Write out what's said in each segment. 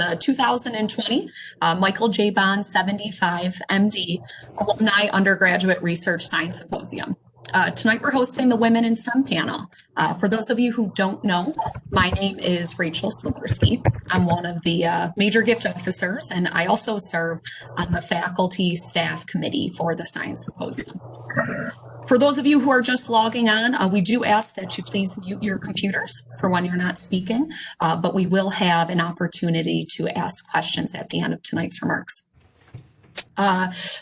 the 2020 Michael J. Bond 75 MD Alumni Undergraduate Research Science Symposium. Tonight we're hosting the Women in STEM panel. For those of you who don't know, my name is Rachel Slaworski. I'm one of the major gift officers, and I also serve on the faculty staff committee for the Science Symposium. For those of you who are just logging on, we do ask that you please mute your computers for when you're not speaking, but we will have an opportunity to ask questions at the end of tonight's remarks.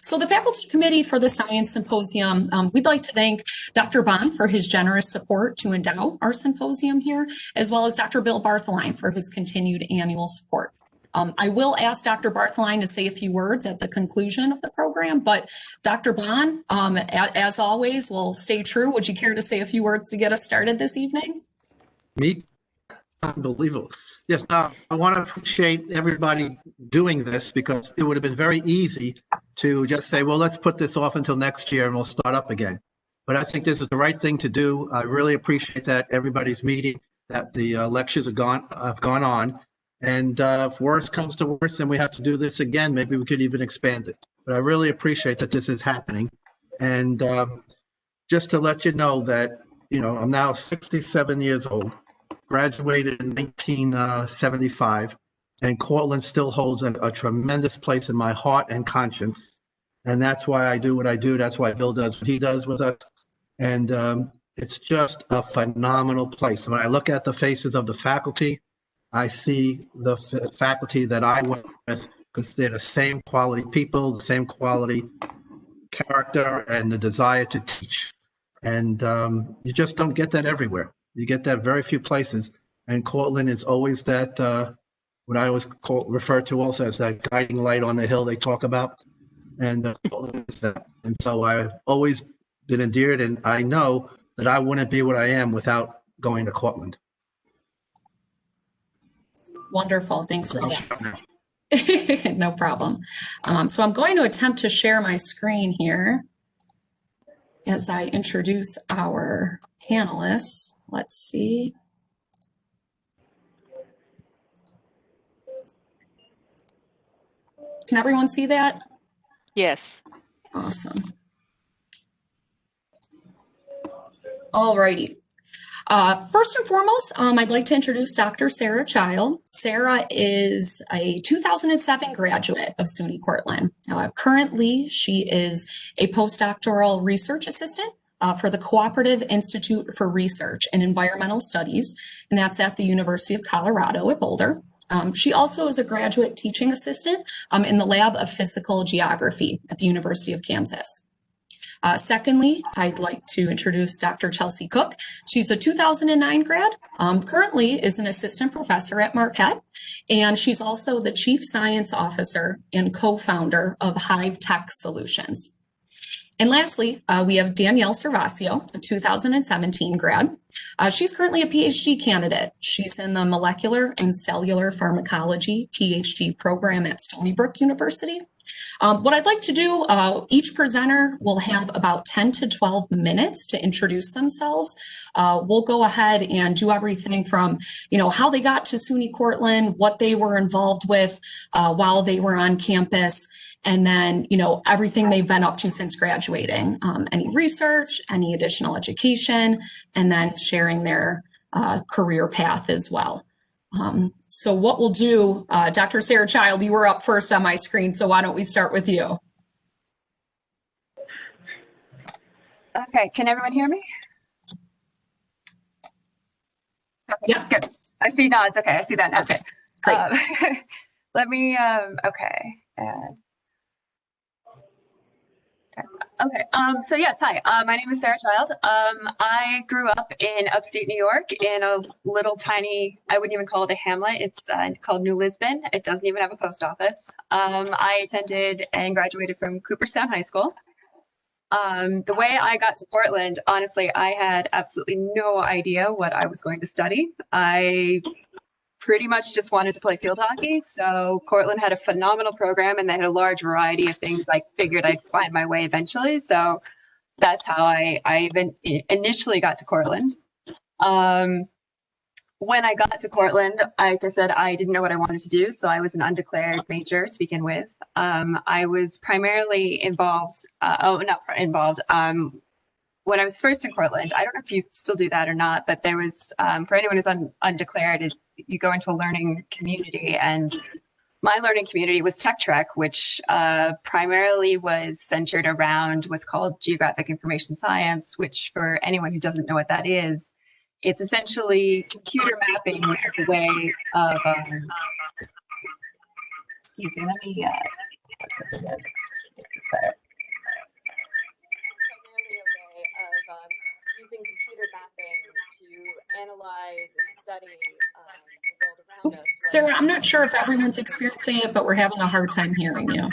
So the faculty committee for the Science Symposium, we'd like to thank Dr. Bond for his generous support to endow our symposium here, as well as Dr. Bill Bartholine for his continued annual support. I will ask Dr. Bartholine to say a few words at the conclusion of the program, but Dr. Bond, as always, will stay true. Would you care to say a few words to get us started this evening? Me? Unbelievable. Yes, I want to appreciate everybody doing this, because it would have been very easy to just say, well, let's put this off until next year and we'll start up again. But I think this is the right thing to do. I really appreciate that everybody's meeting, that the lectures have gone on. And if worse comes to worse, then we have to do this again. Maybe we could even expand it. But I really appreciate that this is happening. And just to let you know that, you know, I'm now 67 years old. Graduated in 1975, and Cortland still holds a tremendous place in my heart and conscience. And that's why I do what I do. That's why Bill does what he does with us. And it's just a phenomenal place. When I look at the faces of the faculty, I see the faculty that I went with, because they're the same quality people, the same quality character, and the desire to teach. And you just don't get that everywhere. You get that very few places, and Cortland is always that, what I always refer to also as that guiding light on the hill they talk about, and Cortland is that. And so I've always been endeared, and I know that I wouldn't be what I am without going to Cortland. Wonderful, thanks for that. No problem. So I'm going to attempt to share my screen here as I introduce our panelists. Let's see. Can everyone see that? Yes. Awesome. All righty. First and foremost, I'd like to introduce Dr. Ceracio. Sarah is a 2007 graduate of SUNY Cortland. Currently, she is a postdoctoral research assistant for the Cooperative Institute for Research and Environmental Studies, and that's at the University of Colorado at Boulder. She also is a graduate teaching assistant in the Lab of Physical Geography at the University of Kansas. Secondly, I'd like to introduce Dr. Chelsea Cook. She's a 2009 grad, currently is an assistant professor at Marquette, and she's also the Chief Science Officer and co-founder of Hive Tech Solutions. And lastly, we have Danielle Cervasio, a 2017 grad. She's currently a PhD candidate. She's in the Molecular and Cellular Pharmacology PhD program at Stony Brook University. What I'd like to do, each presenter will have about 10 to 12 minutes to introduce themselves. We'll go ahead and do everything from, you know, how they got to SUNY Cortland, what they were involved with while they were on campus, and then, you know, everything they've been up to since graduating, any research, any additional education, and then sharing their career path as well. So what we'll do, Dr. Ceracio, you were up first on my screen, so why don't we start with you? Okay, can everyone hear me? Okay, yeah, good. I see nods. Okay, I see that now. Okay, great. Let me, okay. Okay, so yes, hi, my name is Sarah Child. I grew up in upstate New York in a little tiny, I wouldn't even call it a hamlet. It's called New Lisbon. It doesn't even have a post office. I attended and graduated from Cooperstown High School. The way I got to Portland, honestly, I had absolutely no idea what I was going to study. I pretty much just wanted to play field hockey. So Cortland had a phenomenal program and they had a large variety of things. I figured I'd find my way eventually. So that's how I initially got to Cortland. when I got to Cortland, like I said, I didn't know what I wanted to do, so I was an undeclared major to begin with. I was primarily involved, when I was first in Cortland, I don't know if you still do that or not, but there was, for anyone who's undeclared, you go into a learning community, and my learning community was Tech Trek, which primarily was centered around what's called geographic information science, which for anyone who doesn't know what that is, it's essentially computer mapping as a way of, excuse me, let me, primarily a way of using computer mapping to analyze and study the world around us. Sarah, I'm not sure if everyone's experiencing it, but we're having a hard time hearing you.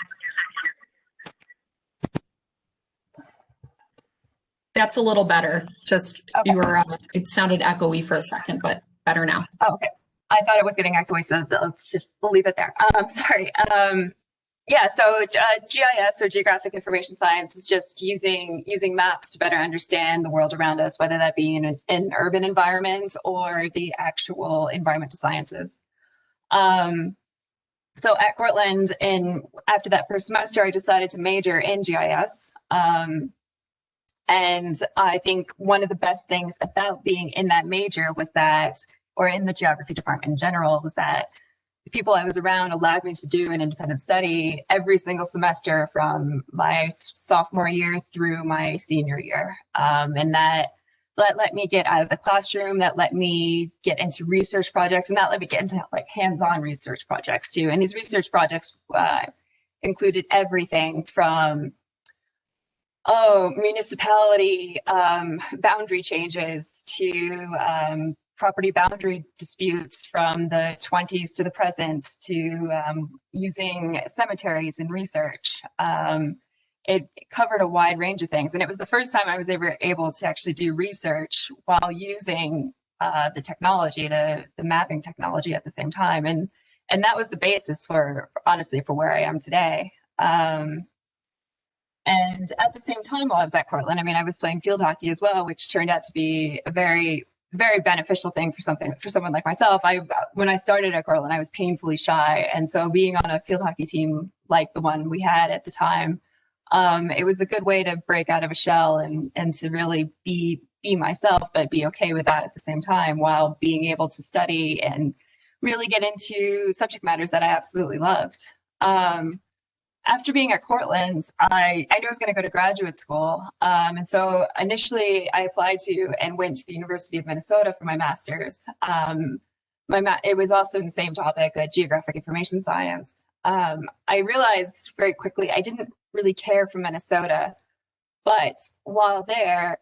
That's a little better. Just Okay. you were, it sounded echoey for a second, but better now. Oh, okay. I thought it was getting echoey, so we'll leave it there. Sorry. Yeah, so GIS, or Geographic Information Science, is just using maps to better understand the world around us, whether that be in an urban environment or the actual environmental sciences. So at Cortland, after that first semester, I decided to major in GIS. And I think one of the best things about being in that major was that, or in the geography department in general, was that the people I was around allowed me to do an independent study every single semester from my sophomore year through my senior year. And that let me get out of the classroom, that let me get into research projects, and that let me get into like hands-on research projects too. And these research projects included everything from municipality boundary changes to property boundary disputes from the 20s to the present, to using cemeteries in research. It covered a wide range of things, and it was the first time I was ever able to actually do research while using the technology, the mapping technology at the same time, and that was the basis for, honestly, for where I am today. And at the same time, while I was at Cortland, I mean, I was playing field hockey as well, which turned out to be a very, very beneficial thing for someone like myself. When I started at Cortland, I was painfully shy, and so being on a field hockey team like the one we had at the time, it was a good way to break out of a shell and to really be myself, but be okay with that at the same time, while being able to study and really get into subject matters that I absolutely loved. After being at Cortland, I knew I was going to go to graduate school. And so initially I applied to and went to the University of Minnesota for my master's. It was also in the same topic, geographic information science. I realized very quickly I didn't really care for Minnesota, but while there,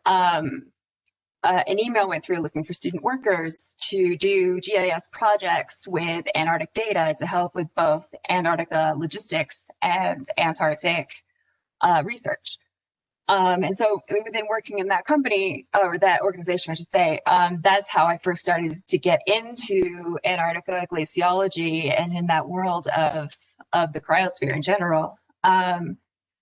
an email went through looking for student workers to do GIS projects with Antarctic data to help with both Antarctica logistics and Antarctic research. And so within working in that company, or that organization, I should say, that's how I first started to get into Antarctica glaciology and in that world of the cryosphere in general.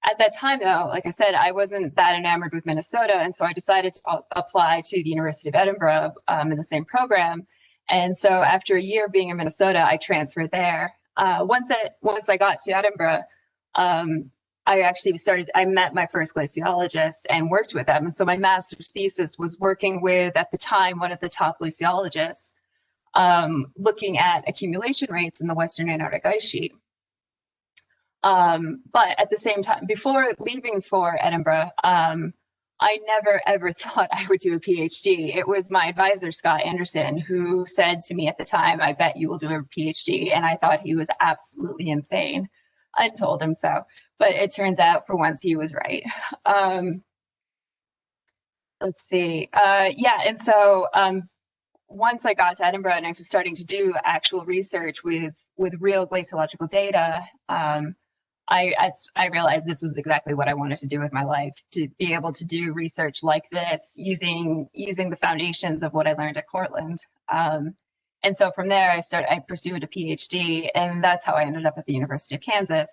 At that time, though, like I said, I wasn't that enamored with Minnesota, and so I decided to apply to the University of Edinburgh in the same program. And so after a year being in Minnesota, I transferred there. Once I got to Edinburgh, I met my first glaciologist and worked with them. And so my master's thesis was working with, at the time, one of the top glaciologists, looking at accumulation rates in the Western Antarctic ice sheet. But at the same time, before leaving for Edinburgh, I never ever thought I would do a PhD. It was my advisor, Scott Anderson, who said to me at the time, "I bet you will do a PhD." And I thought he was absolutely insane. I told him so, but it turns out for once he was right. Let's see. And so once I got to Edinburgh and I was starting to do actual research with real glaciological data, I realized this was exactly what I wanted to do with my life, to be able to do research like this using the foundations of what I learned at Cortland. And so from there, I pursued a PhD, and that's how I ended up at the University of Kansas.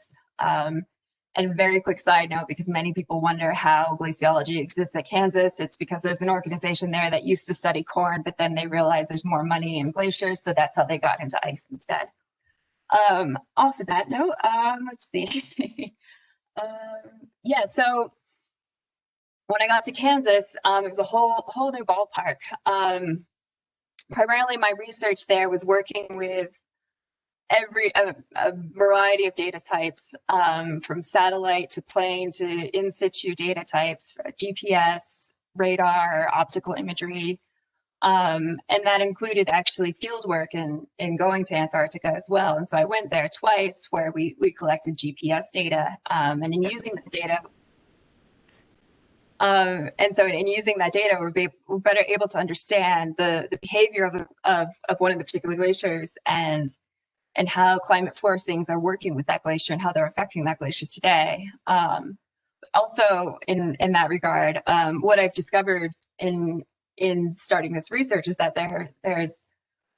And very quick side note, because many people wonder how glaciology exists at Kansas, it's because there's an organization there that used to study corn, but then they realized there's more money in glaciers, so that's how they got into ice instead. Off of that note, let's see. Yeah, so when I got to Kansas, it was a whole new ballpark. Primarily, my research there was working with a variety of data types, from satellite to plane to in situ data types, GPS, radar, optical imagery. And that included actually field work and going to Antarctica as well. And so I went there twice where we collected GPS data, and in using the data, in using that data, we're better able to understand the behavior of one of the particular glaciers and how climate forcings are working with that glacier and how they're affecting that glacier today. Also, in that regard, what I've discovered in starting this research is that there's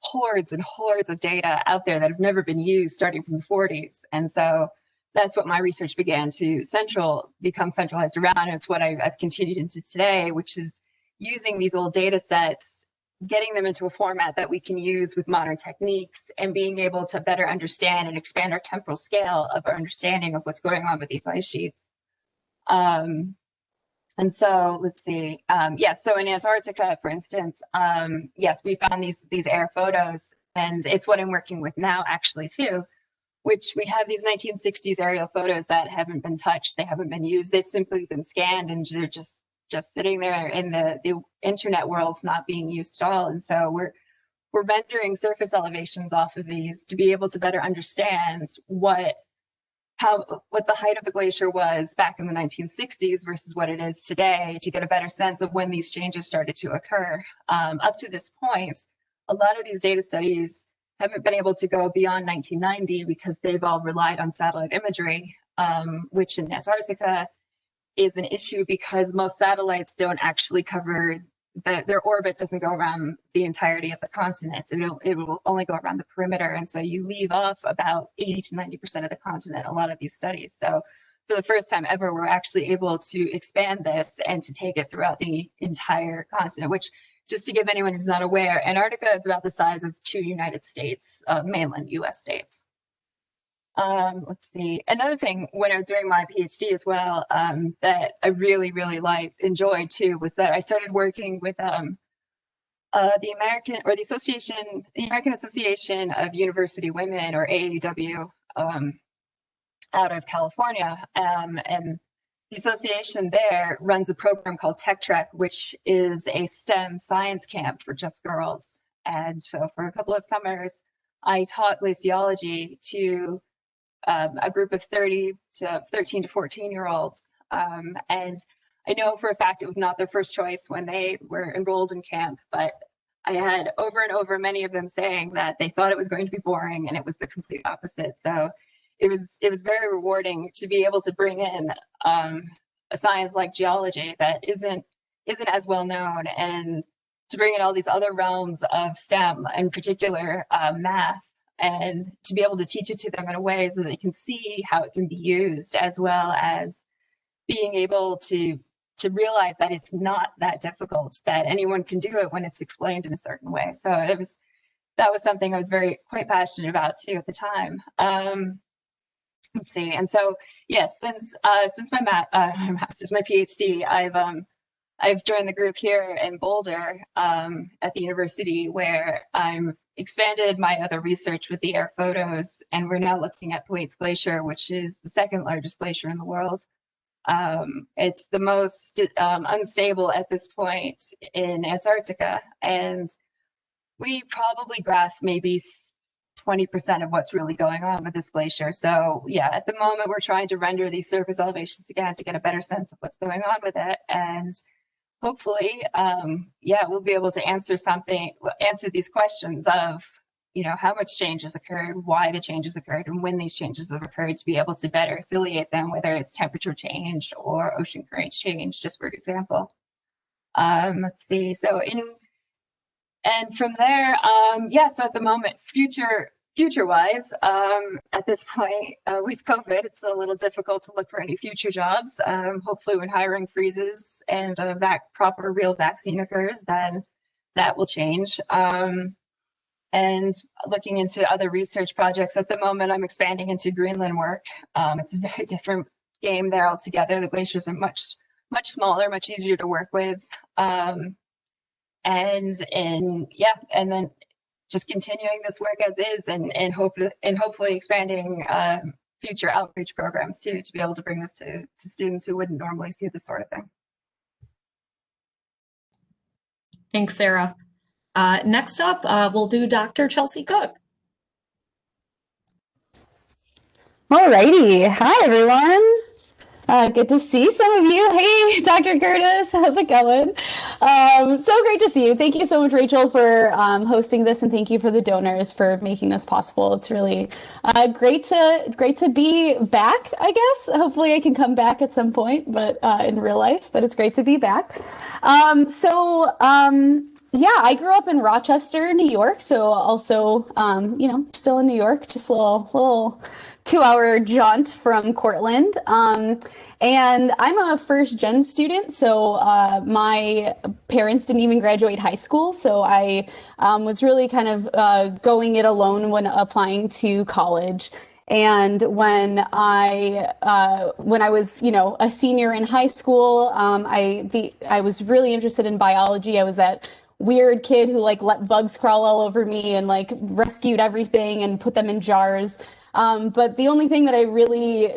hordes and hordes of data out there that have never been used starting from the 40s. And so that's what my research began to become centralized around. And it's what I've continued into today, which is using these old data sets, getting them into a format that we can use with modern techniques, and being able to better understand and expand our temporal scale of our understanding of what's going on with these ice sheets. And so let's see. So in Antarctica, for instance, yes, we found these air photos, and it's what I'm working with now actually too, which we have these 1960s aerial photos that haven't been touched. They haven't been used. They've simply been scanned, and they're just sitting there in the internet world's not being used at all. And so we're rendering surface elevations off of these to be able to better understand what the height of the glacier was back in the 1960s versus what it is today, to get a better sense of when these changes started to occur. Up to this point, a lot of these data studies haven't been able to go beyond 1990 because they've all relied on satellite imagery, which in Antarctica is an issue because most satellites don't actually cover their orbit doesn't go around the entirety of the continent. It will only go around the perimeter. And so you leave off about 80 to 90% of the continent, a lot of these studies. So for the first time ever, we're actually able to expand this and to take it throughout the entire continent, which, just to give anyone who's not aware, Antarctica is about the size of 2 United States, mainland US states. Let's see. Another thing when I was doing my PhD as well, that I really enjoyed too, was that I started working with the American Association of University Women, or AAW, out of California, and the association there runs a program called Tech Trek, which is a STEM science camp for just girls. And so for a couple of summers, I taught glaciology to a group of 13 to 14-year-olds. And I know for a fact it was not their first choice when they were enrolled in camp, but I had over and over many of them saying that they thought it was going to be boring, and it was the complete opposite. So it was very rewarding to be able to bring in a science like geology that isn't as well known, and to bring in all these other realms of STEM, in particular math, and to be able to teach it to them in a way so that they can see how it can be used, as well as being able to realize that it's not that difficult, that anyone can do it when it's explained in a certain way. So that was something I was quite passionate about too at the time. Let's see. And so, yes, since my master's, my PhD, I've joined the group here in Boulder at the university, where I'm expanded my other research with the air photos, and we're now looking at Thwaites Glacier, which is the 2nd largest glacier in the world. It's the most unstable at this point in Antarctica, and we probably grasp maybe 20% of what's really going on with this glacier. So yeah, at the moment we're trying to render these surface elevations again to get a better sense of what's going on with it, and hopefully, we'll be able to answer these questions of, how much change has occurred, why the changes occurred, and when these changes have occurred, to be able to better affiliate them, whether it's temperature change or ocean current change, just for example. Let's see. So and from there, so at the moment, future future-wise, at this point with COVID, it's a little difficult to look for any future jobs. Hopefully when hiring freezes and a proper real vaccine occurs, then that will change. And looking into other research projects at the moment, I'm expanding into Greenland work. It's a very different game there altogether. The glaciers are much smaller, much easier to work with. And then just continuing this work as is, and hopefully expanding future outreach programs too, to be able to bring this to students who wouldn't normally see this sort of thing. Thanks, Sarah. Next up, we'll do Dr. Chelsea Cook. Alrighty. Hi, everyone. Good to see some of you. Hey, Dr. Curtis, how's it going? So great to see you. Thank you so much, Rachel, for hosting this, and thank you for the donors for making this possible. It's really great to be back, I guess. Hopefully I can come back at some point, but in real life, but it's great to be back. Yeah, I grew up in Rochester, New York, so also, still in New York, just a little 2-hour jaunt from Cortland. And I'm a first-gen student, so my parents didn't even graduate high school, so I was really kind of going it alone when applying to college. And when I was, a senior in high school, I was really interested in biology. I was that weird kid who let bugs crawl all over me and rescued everything and put them in jars. But the only thing that I really,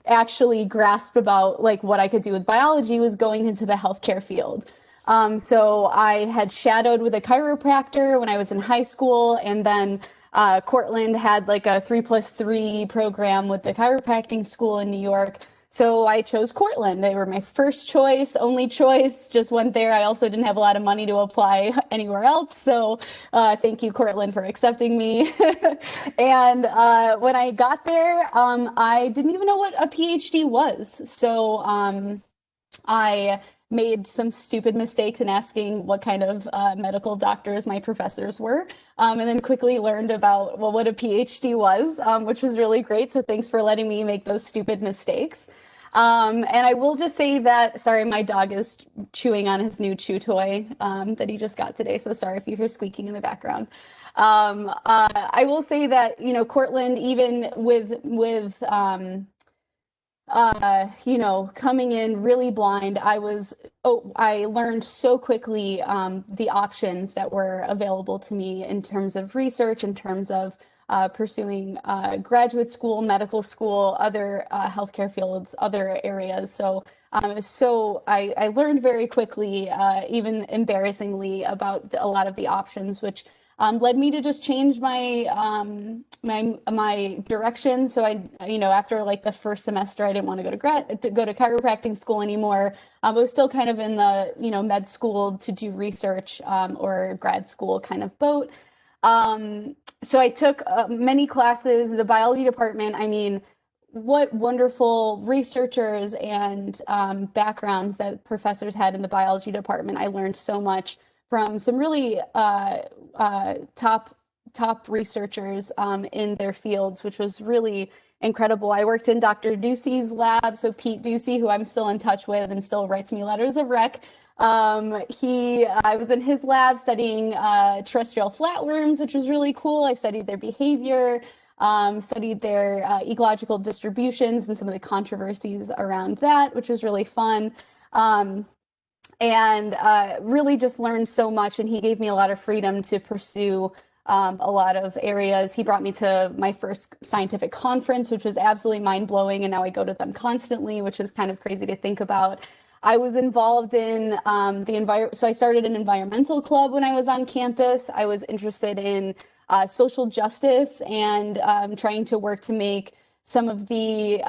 actually grasped about what I could do with biology was going into the healthcare field. So I had shadowed with a chiropractor when I was in high school, and then Cortland had a 3+3 program with the chiropractic school in New York. So I chose Cortland. They were my first choice, only choice, just went there. I also didn't have a lot of money to apply anywhere else. So thank you, Cortland, for accepting me. And when I got there, I didn't even know what a PhD was. So I made some stupid mistakes in asking what kind of medical doctors my professors were, and then quickly learned about what a PhD was, which was really great. So thanks for letting me make those stupid mistakes. And I will just say that, sorry, my dog is chewing on his new chew toy that he just got today. So sorry if you hear squeaking in the background. I will say that, Cortland, even with coming in really blind, I learned so quickly the options that were available to me in terms of research, in terms of pursuing graduate school, medical school, other healthcare fields, other areas. So I learned very quickly, even embarrassingly, about a lot of the options, which led me to just change my my direction. So after the first semester, I didn't want to go to chiropractic school anymore. I was still kind of in the med school to do research or grad school kind of boat. So I took many classes. The biology department, what wonderful researchers and backgrounds that professors had in the biology department. I learned so much from some really top researchers in their fields, which was really incredible. I worked in Dr. Ducey's lab, so Pete Ducey, who I'm still in touch with and still writes me letters of rec. I was in his lab studying terrestrial flatworms, which was really cool. I studied their behavior, studied their ecological distributions and some of the controversies around that, which was really fun. And really just learned so much, and he gave me a lot of freedom to pursue a lot of areas. He brought me to my first scientific conference, which was absolutely mind-blowing, and now I go to them constantly, which is kind of crazy to think about. I was involved in so I started an environmental club when I was on campus. I was interested in social justice and trying to work to make some of the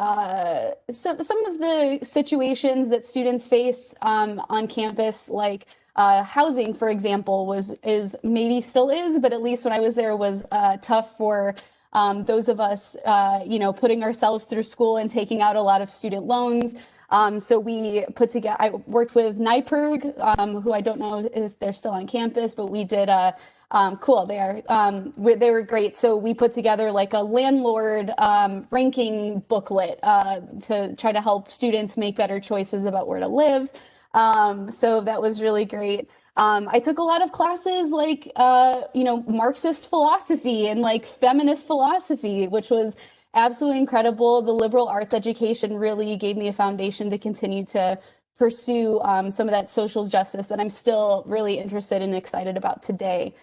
situations that students face on campus, like housing, for example, is maybe still is, but at least when I was there was tough for those of us, putting ourselves through school and taking out a lot of student loans. So we put together, I worked with NYPIRG, who I don't know if they're still on campus, but we did a Cool, they are. They were great. So we put together like a landlord ranking booklet to try to help students make better choices about where to live. So that was really great. I took a lot of classes like, Marxist philosophy and like feminist philosophy, which was absolutely incredible. The liberal arts education really gave me a foundation to continue to pursue some of that social justice that I'm still really interested and excited about today.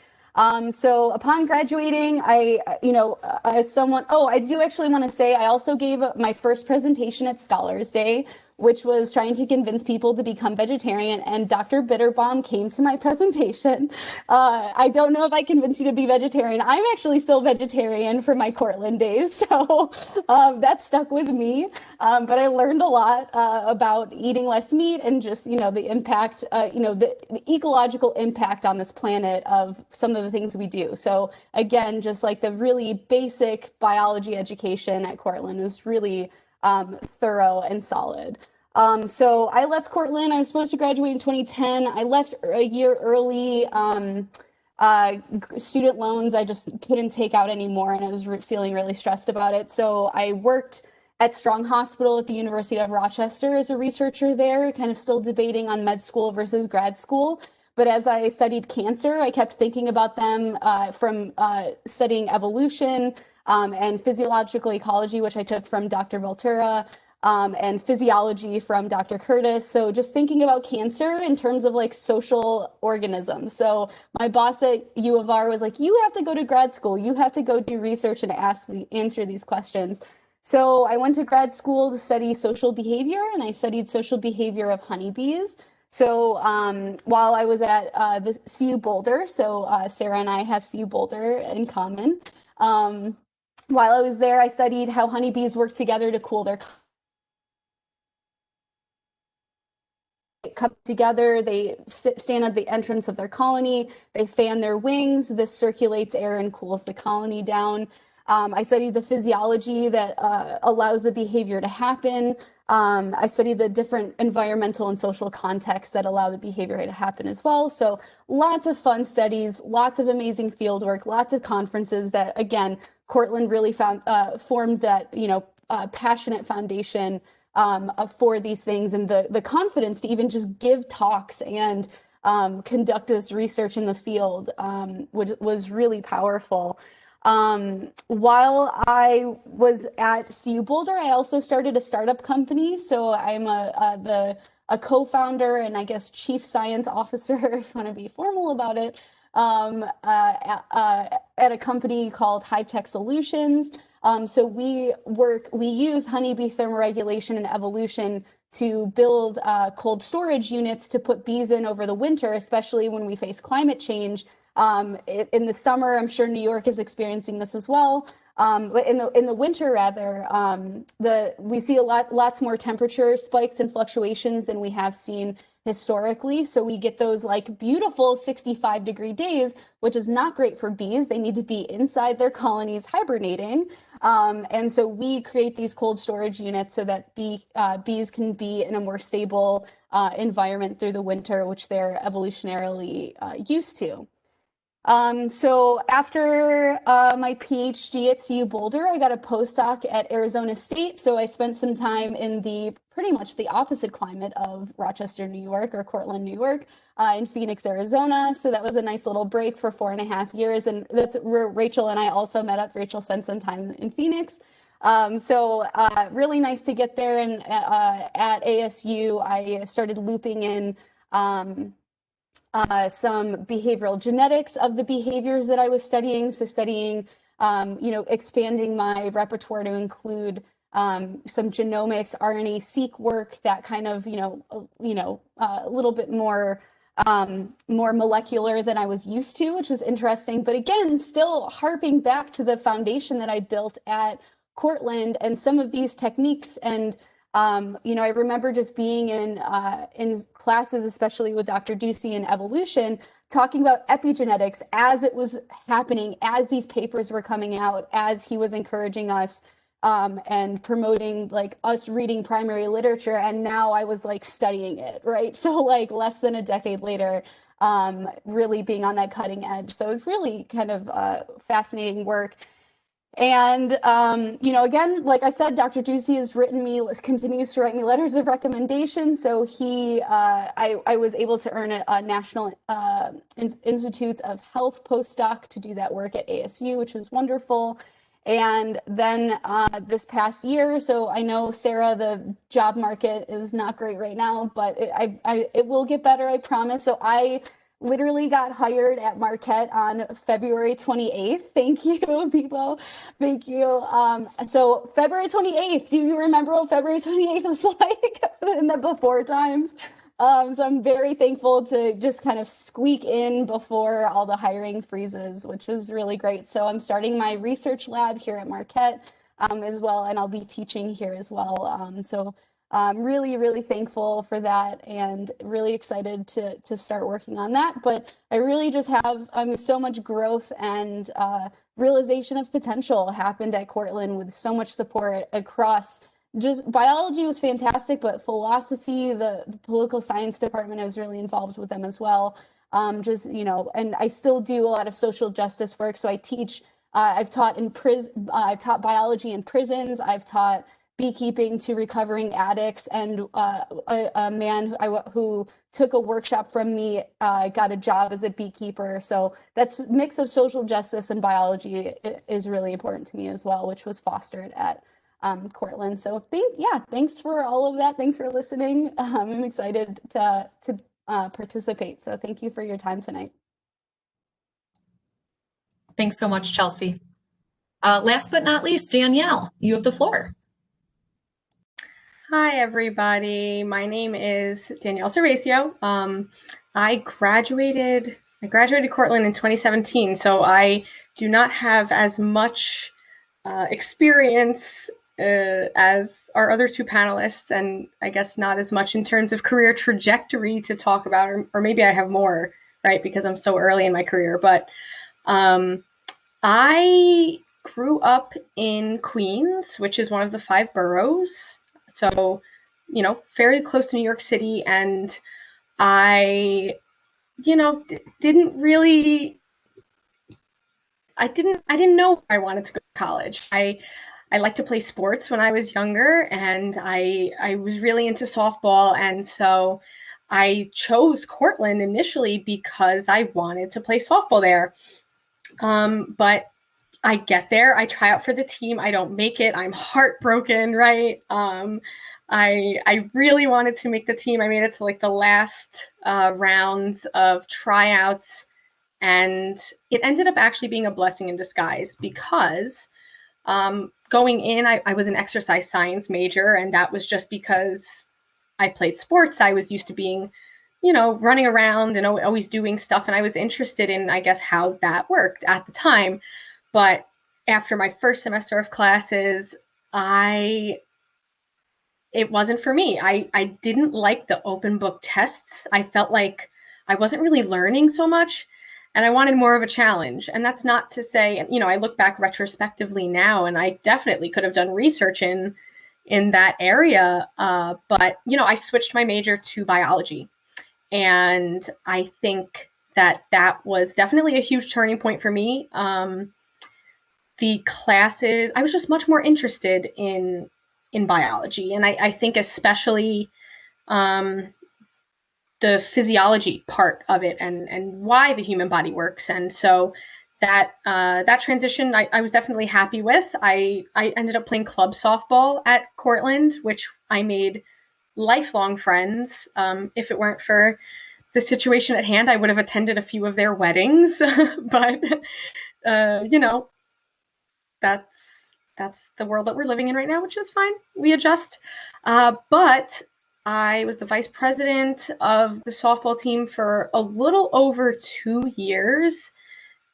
So upon graduating, as someone, I do actually want to say I also gave my first presentation at Scholars Day, which was trying to convince people to become vegetarian. And Dr. Bitterbaum came to my presentation. I don't know if I convinced you to be vegetarian. I'm actually still vegetarian for my Cortland days. So that stuck with me. But I learned a lot about eating less meat and just, the impact, the ecological impact on this planet of some of the things we do. So again, just like the really basic biology education at Cortland was really thorough and solid. So I left Cortland. I was supposed to graduate in 2010. I left a year early. Student loans, I just couldn't take out anymore, and I was feeling really stressed about it. So I worked at Strong Hospital at the University of Rochester as a researcher there, kind of still debating on med school versus grad school. But as I studied cancer, I kept thinking about them from studying evolution and physiological ecology, which I took from Dr. Veltura, and physiology from Dr. Curtis. So just thinking about cancer in terms of like social organisms. So my boss at U of R was like, you have to go to grad school. You have to go do research and answer these questions. So I went to grad school to study social behavior, and I studied social behavior of honeybees. So while I was at the CU Boulder, so Sarah and I have CU Boulder in common. While I was there, I studied how honeybees work together to cool their come together. They stand at the entrance of their colony. They fan their wings. This circulates air and cools the colony down. I studied the physiology that allows the behavior to happen. I studied the different environmental and social contexts that allow the behavior to happen as well. So lots of fun studies, lots of amazing fieldwork, lots of conferences that, again, Cortland really formed that, passionate foundation for these things, and the confidence to even just give talks and conduct this research in the field, which was really powerful. While I was at CU Boulder, I also started a startup company. So I'm a co-founder and I guess chief science officer, if you want to be formal about it, at a company called High Tech Solutions. So we use honeybee thermoregulation and evolution to build cold storage units to put bees in over the winter, especially when we face climate change. In the summer, I'm sure New York is experiencing this as well. But in the winter, rather, we see lots more temperature spikes and fluctuations than we have seen historically. So we get those like beautiful 65-degree days, which is not great for bees. They need to be inside their colonies hibernating. And so we create these cold storage units so that bees can be in a more stable environment through the winter, which they're evolutionarily used to. So after my PhD at CU Boulder, I got a postdoc at Arizona State. So I spent some time in pretty much the opposite climate of Rochester, New York, or Cortland, New York, in Phoenix, Arizona. So that was a nice little break for 4.5 years. And that's where Rachel and I also met up. Rachel spent some time in Phoenix. So really nice to get there. And at ASU, I started looping in some behavioral genetics of the behaviors that I was studying. So studying, expanding my repertoire to include some genomics, RNA-seq work, that kind of, a little bit more molecular than I was used to, which was interesting. But again, still harping back to the foundation that I built at Cortland and some of these techniques. And I remember just being in classes, especially with Dr. Ducey in evolution, talking about epigenetics as it was happening, as these papers were coming out, as he was encouraging us and promoting like us reading primary literature. And now I was like studying it, right? So like less than a decade later, really being on that cutting edge. So it's really kind of fascinating work. And, again, like I said, Dr. Ducey continues to write me letters of recommendation. So I was able to earn a National Institutes of Health postdoc to do that work at ASU, which was wonderful. And then this past year, so I know, Sarah, the job market is not great right now, but it will get better, I promise. So I literally got hired at Marquette on February 28th. Thank you, people. Thank you. So February 28th, do you remember what February 28th was like in the before times? So I'm very thankful to just kind of squeak in before all the hiring freezes, which was really great. So I'm starting my research lab here at Marquette as well, and I'll be teaching here as well. So I'm really, really thankful for that and really excited to start working on that. But I really just have so much growth and realization of potential happened at Cortland with so much support across. Just biology was fantastic, but philosophy, the political science department, I was really involved with them as well. And I still do a lot of social justice work. So I teach, I've taught I've taught biology in prisons. I've taught beekeeping to recovering addicts, and a man who took a workshop from me got a job as a beekeeper. So that's a mix of social justice and biology is really important to me as well, which was fostered at Cortland. So thanks for all of that. Thanks for listening. I'm excited to participate. So thank you for your time tonight. Thanks so much, Chelsea. Last but not least, Danielle, you have the floor. Hi, everybody. My name is Danielle Ceracio. I graduated Cortland in 2017, so I do not have as much experience as our other two panelists, and I guess not as much in terms of career trajectory to talk about, or maybe I have more, right, because I'm so early in my career. But I grew up in Queens, which is one of the 5 boroughs. So, fairly close to New York City. And I, didn't know where I wanted to go to college. I liked to play sports when I was younger, and I was really into softball. And so I chose Cortland initially because I wanted to play softball there. But I get there, I try out for the team, I don't make it, I'm heartbroken, right? I really wanted to make the team. I made it to like the last rounds of tryouts, and it ended up actually being a blessing in disguise because going in, I was an exercise science major, and that was just because I played sports. I was used to being, running around and always doing stuff, and I was interested in, I guess, how that worked at the time. But after my first semester of classes, it wasn't for me. I didn't like the open book tests. I felt like I wasn't really learning so much, and I wanted more of a challenge. And that's not to say, I look back retrospectively now, and I definitely could have done research in that area. But, I switched my major to biology. And I think that was definitely a huge turning point for me. The classes, I was just much more interested in biology. And I think especially the physiology part of it and why the human body works. And so that transition, I was definitely happy with. I ended up playing club softball at Cortland, which I made lifelong friends. If it weren't for the situation at hand, I would have attended a few of their weddings. But, that's the world that we're living in right now, which is fine. We adjust. But I was the vice president of the softball team for a little over 2 years.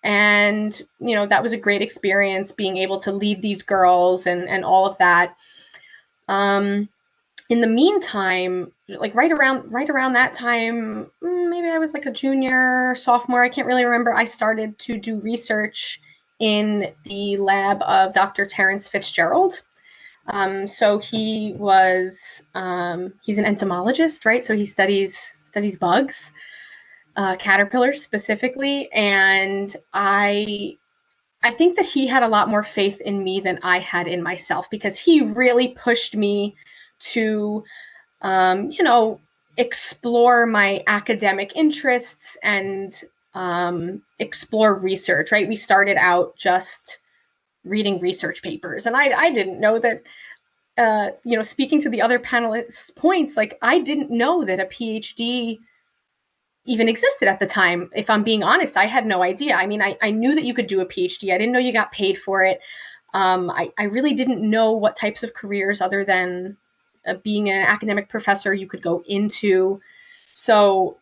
And, that was a great experience, being able to lead these girls and all of that. In the meantime, like right around that time, maybe I was like a junior, sophomore, I can't really remember, I started to do research in the lab of Dr. Terrence Fitzgerald. So he was, he's an entomologist, right? So he studies bugs. caterpillars specifically, and I think that he had a lot more faith in me than I had in myself, because he really pushed me to, explore my academic interests and explore research, right? We started out just reading research papers, and I didn't know that, speaking to the other panelists' points, like I didn't know that a PhD even existed at the time. If I'm being honest, I had no idea. I mean, I knew that you could do a PhD. I didn't know you got paid for it. I really didn't know what types of careers other than being an academic professor you could go into. So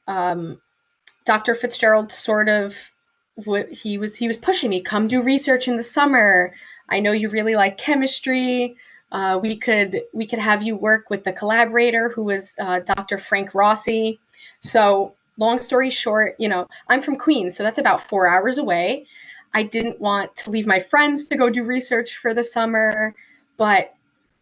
Dr. Fitzgerald sort of, he was pushing me, come do research in the summer. I know you really like chemistry. We could have you work with the collaborator, who was Dr. Frank Rossi. So long story short, I'm from Queens, so that's about 4 hours away. I didn't want to leave my friends to go do research for the summer, but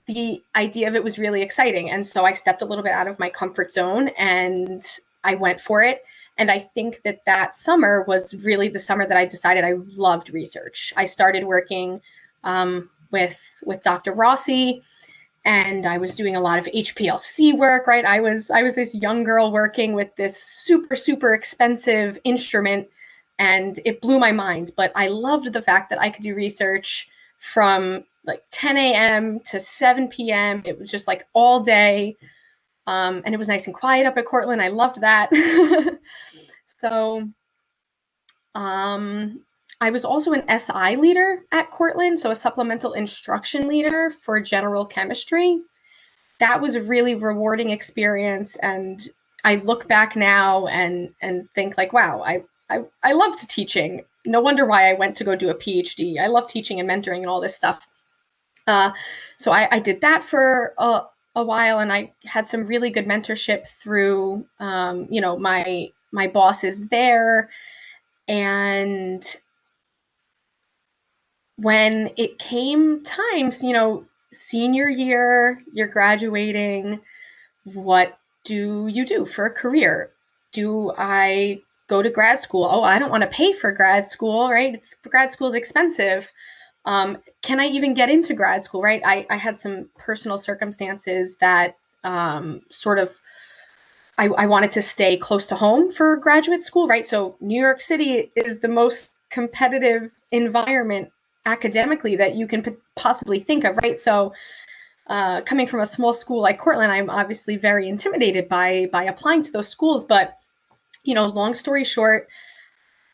the idea of it was really exciting. And so I stepped a little bit out of my comfort zone and I went for it. And I think that summer was really the summer that I decided I loved research. I started working with Dr. Rossi, and I was doing a lot of HPLC work, right? I was this young girl working with this super, super expensive instrument, and it blew my mind. But I loved the fact that I could do research from like 10 a.m. to 7 p.m. It was just like all day. And it was nice and quiet up at Cortland. I loved that. So I was also an SI leader at Cortland, so a supplemental instruction leader for general chemistry. That was a really rewarding experience, and I look back now and think like, wow, I loved teaching. No wonder why I went to go do a PhD. I love teaching and mentoring and all this stuff. So I did that for a while, and I had some really good mentorship through, my bosses there. And when it came times, senior year, you're graduating, what do you do for a career? Do I go to grad school? Oh, I don't want to pay for grad school, right? Grad school is expensive. Can I even get into grad school, right? I had some personal circumstances that I wanted to stay close to home for graduate school, right? So New York City is the most competitive environment academically that you can possibly think of, right? So coming from a small school like Cortland, I'm obviously very intimidated by applying to those schools. But, long story short,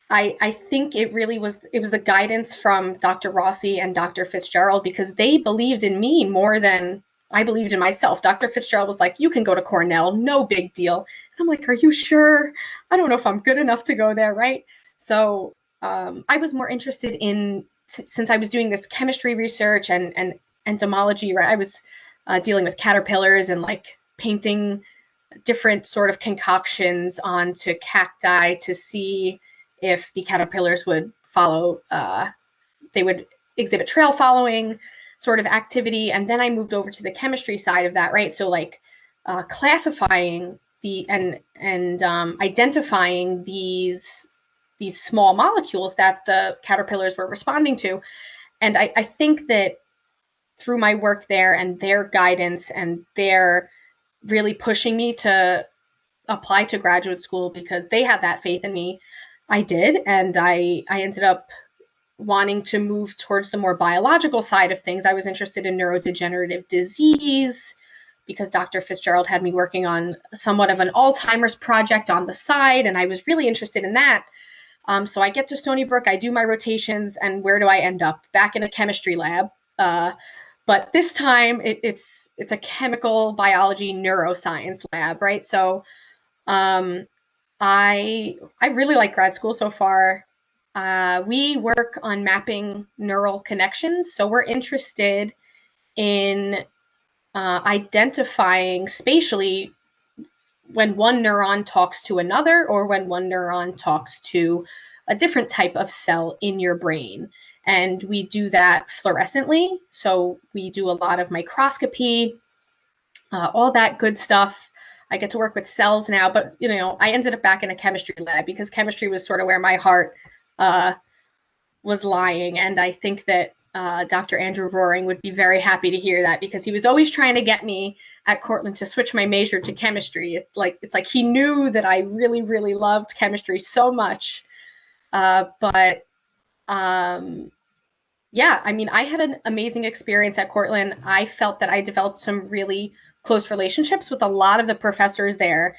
I think it was the guidance from Dr. Rossi and Dr. Fitzgerald, because they believed in me more than I believed in myself. Dr. Fitzgerald was like, you can go to Cornell, no big deal. And I'm like, are you sure? I don't know if I'm good enough to go there, right? So I was more interested in, since I was doing this chemistry research and entomology, right? I was dealing with caterpillars and like painting different sort of concoctions onto cacti to see if the caterpillars would follow, they would exhibit trail following sort of activity. And then I moved over to the chemistry side of that, right? So like classifying and identifying these small molecules that the caterpillars were responding to. And I think that through my work there and their guidance and their really pushing me to apply to graduate school, because they had that faith in me, I did. And I ended up wanting to move towards the more biological side of things. I was interested in neurodegenerative disease because Dr. Fitzgerald had me working on somewhat of an Alzheimer's project on the side, and I was really interested in that. So I get to Stony Brook, I do my rotations, and where do I end up? Back in a chemistry lab. But this time it's a chemical biology neuroscience lab, right? So I really like grad school so far. We work on mapping neural connections. So we're interested in identifying spatially when one neuron talks to another, or when one neuron talks to a different type of cell in your brain. And we do that fluorescently. So we do a lot of microscopy, all that good stuff. I get to work with cells now, but I ended up back in a chemistry lab because chemistry was sort of where my heart was lying. And I think that Dr. Andrew Roaring would be very happy to hear that, because he was always trying to get me at Cortland to switch my major to chemistry. It's like he knew that I really, really loved chemistry so much. But yeah, I mean, I had an amazing experience at Cortland. I felt that I developed some really close relationships with a lot of the professors there.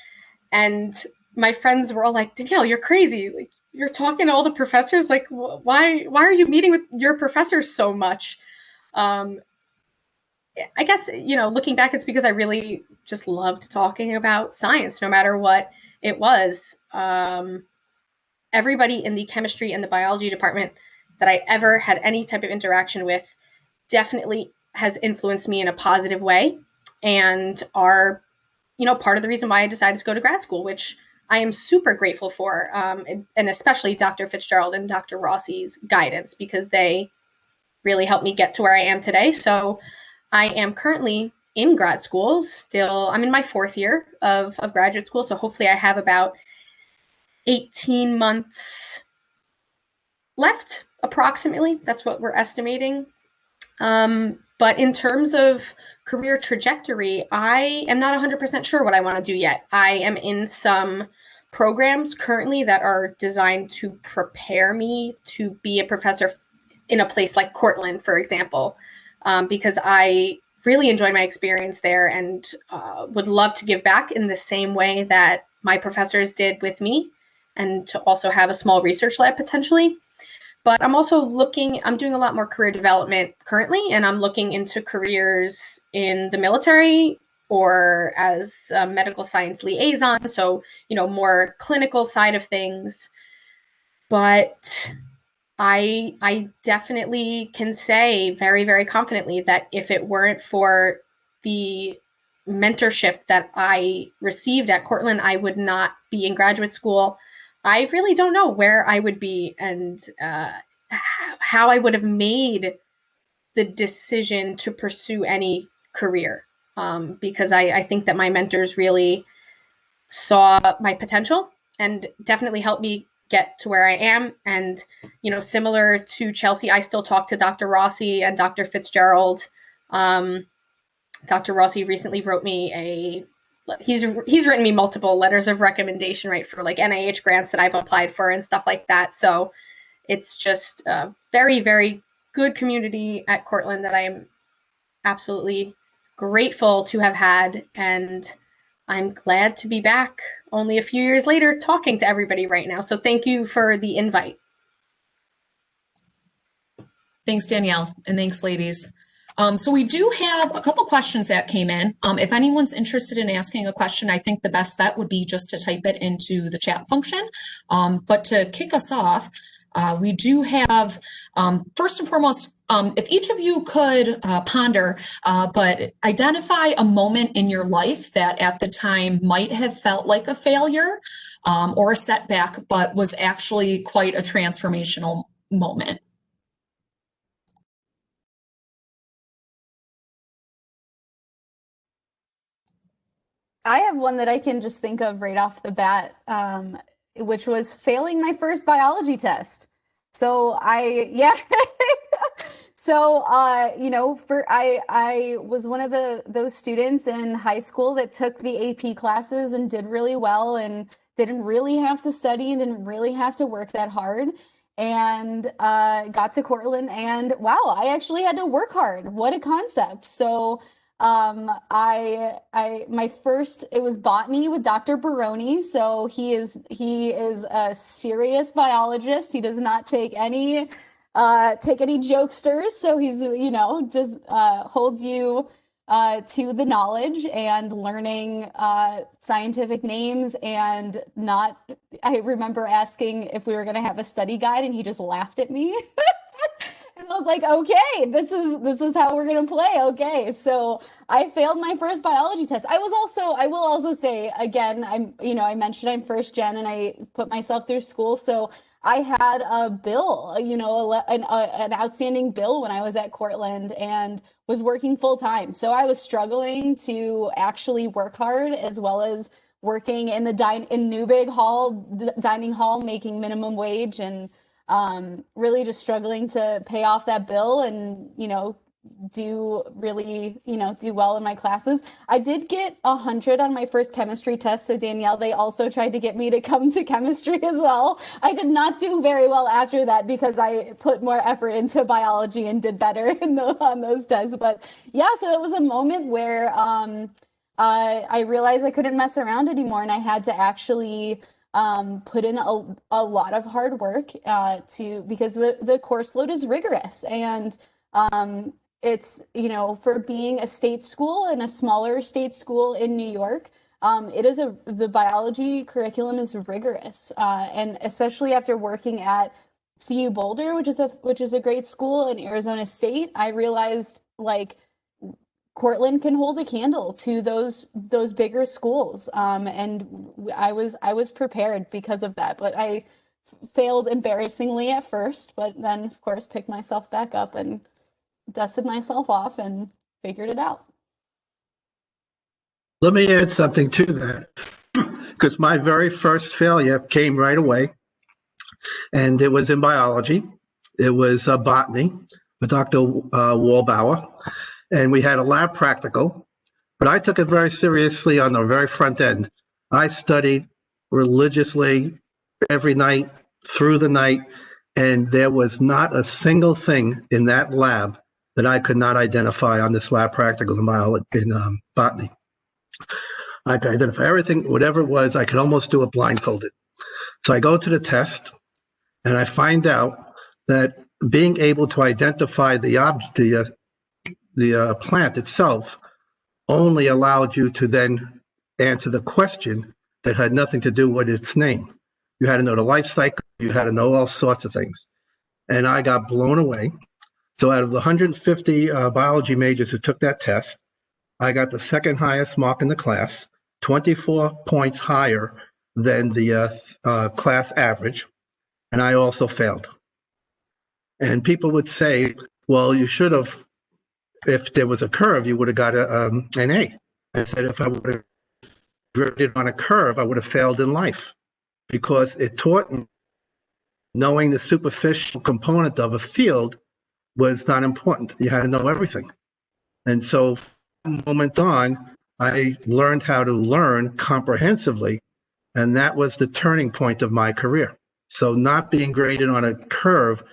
And my friends were all like, Danielle, you're crazy. Like, you're talking to all the professors. Like, why are you meeting with your professors so much? I guess, looking back, it's because I really just loved talking about science, no matter what it was. Everybody in the chemistry and the biology department that I ever had any type of interaction with definitely has influenced me in a positive way, and are, part of the reason why I decided to go to grad school, which I am super grateful for, and especially Dr. Fitzgerald and Dr. Rossi's guidance, because they really helped me get to where I am today. So I am currently in grad school still. I'm in my 4th year of graduate school. So hopefully I have about 18 months left, approximately. That's what we're estimating. But in terms of career trajectory, I am not 100% sure what I want to do yet. I am in some programs currently that are designed to prepare me to be a professor in a place like Cortland, for example, because I really enjoyed my experience there, and would love to give back in the same way that my professors did with me, and to also have a small research lab potentially. But I'm also I'm doing a lot more career development currently, and I'm looking into careers in the military or as a medical science liaison. So, more clinical side of things. But I definitely can say very, very confidently that if it weren't for the mentorship that I received at Cortland, I would not be in graduate school. I really don't know where I would be, and how I would have made the decision to pursue any career, because I think that my mentors really saw my potential and definitely helped me get to where I am. And, similar to Chelsea, I still talk to Dr. Rossi and Dr. Fitzgerald. Dr. Rossi recently wrote me he's written me multiple letters of recommendation, right, for like NIH grants that I've applied for and stuff like that. So it's just a very, very good community at Cortland that I am absolutely grateful to have had. And I'm glad to be back only a few years later talking to everybody right now. So thank you for the invite. Thanks, Danielle, and thanks, ladies. So we do have a couple questions that came in. If anyone's interested in asking a question, I think the best bet would be just to type it into the chat function. But to kick us off, we do have, first and foremost, if each of you could ponder, but identify a moment in your life that at the time might have felt like a failure or a setback, but was actually quite a transformational moment. I have one that I can just think of right off the bat, which was failing my first biology test. So So, I was one of those students in high school that took the AP classes and did really well and didn't really have to study and didn't really have to work that hard, and got to Cortland, and wow, I actually had to work hard. What a concept. So it was botany with Dr. Baroni. So he is a serious biologist. He does not take any jokesters. So he's, just holds you to the knowledge and learning scientific names, and I remember asking if we were going to have a study guide, and he just laughed at me. And I was like, okay, this is how we're gonna play. Okay, so I failed my first biology test. I will also say again, I mentioned I'm first gen and I put myself through school, so I had a bill, an outstanding bill when I was at Cortland and was working full time. So I was struggling to actually work hard as well as working in the in Newbig Hall, dining hall, making minimum wage and really just struggling to pay off that bill and, do well in my classes. I did get 100 on my first chemistry test. So Danielle, they also tried to get me to come to chemistry as well. I did not do very well after that because I put more effort into biology and did better on those tests. But yeah, so it was a moment where I realized I couldn't mess around anymore and I had to actually put in a lot of hard work because the course load is rigorous and it's, for being a state school and a smaller state school in New York, the biology curriculum is rigorous. And especially after working at CU Boulder, which is a great school in Arizona State, I realized like Cortland can hold a candle to those bigger schools. And I was prepared because of that, but I failed embarrassingly at first, but then of course picked myself back up and dusted myself off and figured it out. Let me add something to that, because my very first failure came right away, and it was in biology. It was botany with Dr. Wallbauer, and we had a lab practical, but I took it very seriously on the very front end. I studied religiously every night, through the night, and there was not a single thing in that lab that I could not identify on this lab practical in botany. I could identify everything, whatever it was, I could almost do it blindfolded. So I go to the test and I find out that being able to identify the plant itself only allowed you to then answer the question that had nothing to do with its name. You had to know the life cycle, you had to know all sorts of things. And I got blown away. So out of the 150 biology majors who took that test, I got the second highest mark in the class, 24 points higher than the class average, and I also failed. And people would say, well, you should have, if there was a curve, you would have got an A. I said, if I would have graded on a curve, I would have failed in life, because it taught me knowing the superficial component of a field was not important. You had to know everything. And so from that moment on, I learned how to learn comprehensively, and that was the turning point of my career. So not being graded on a curve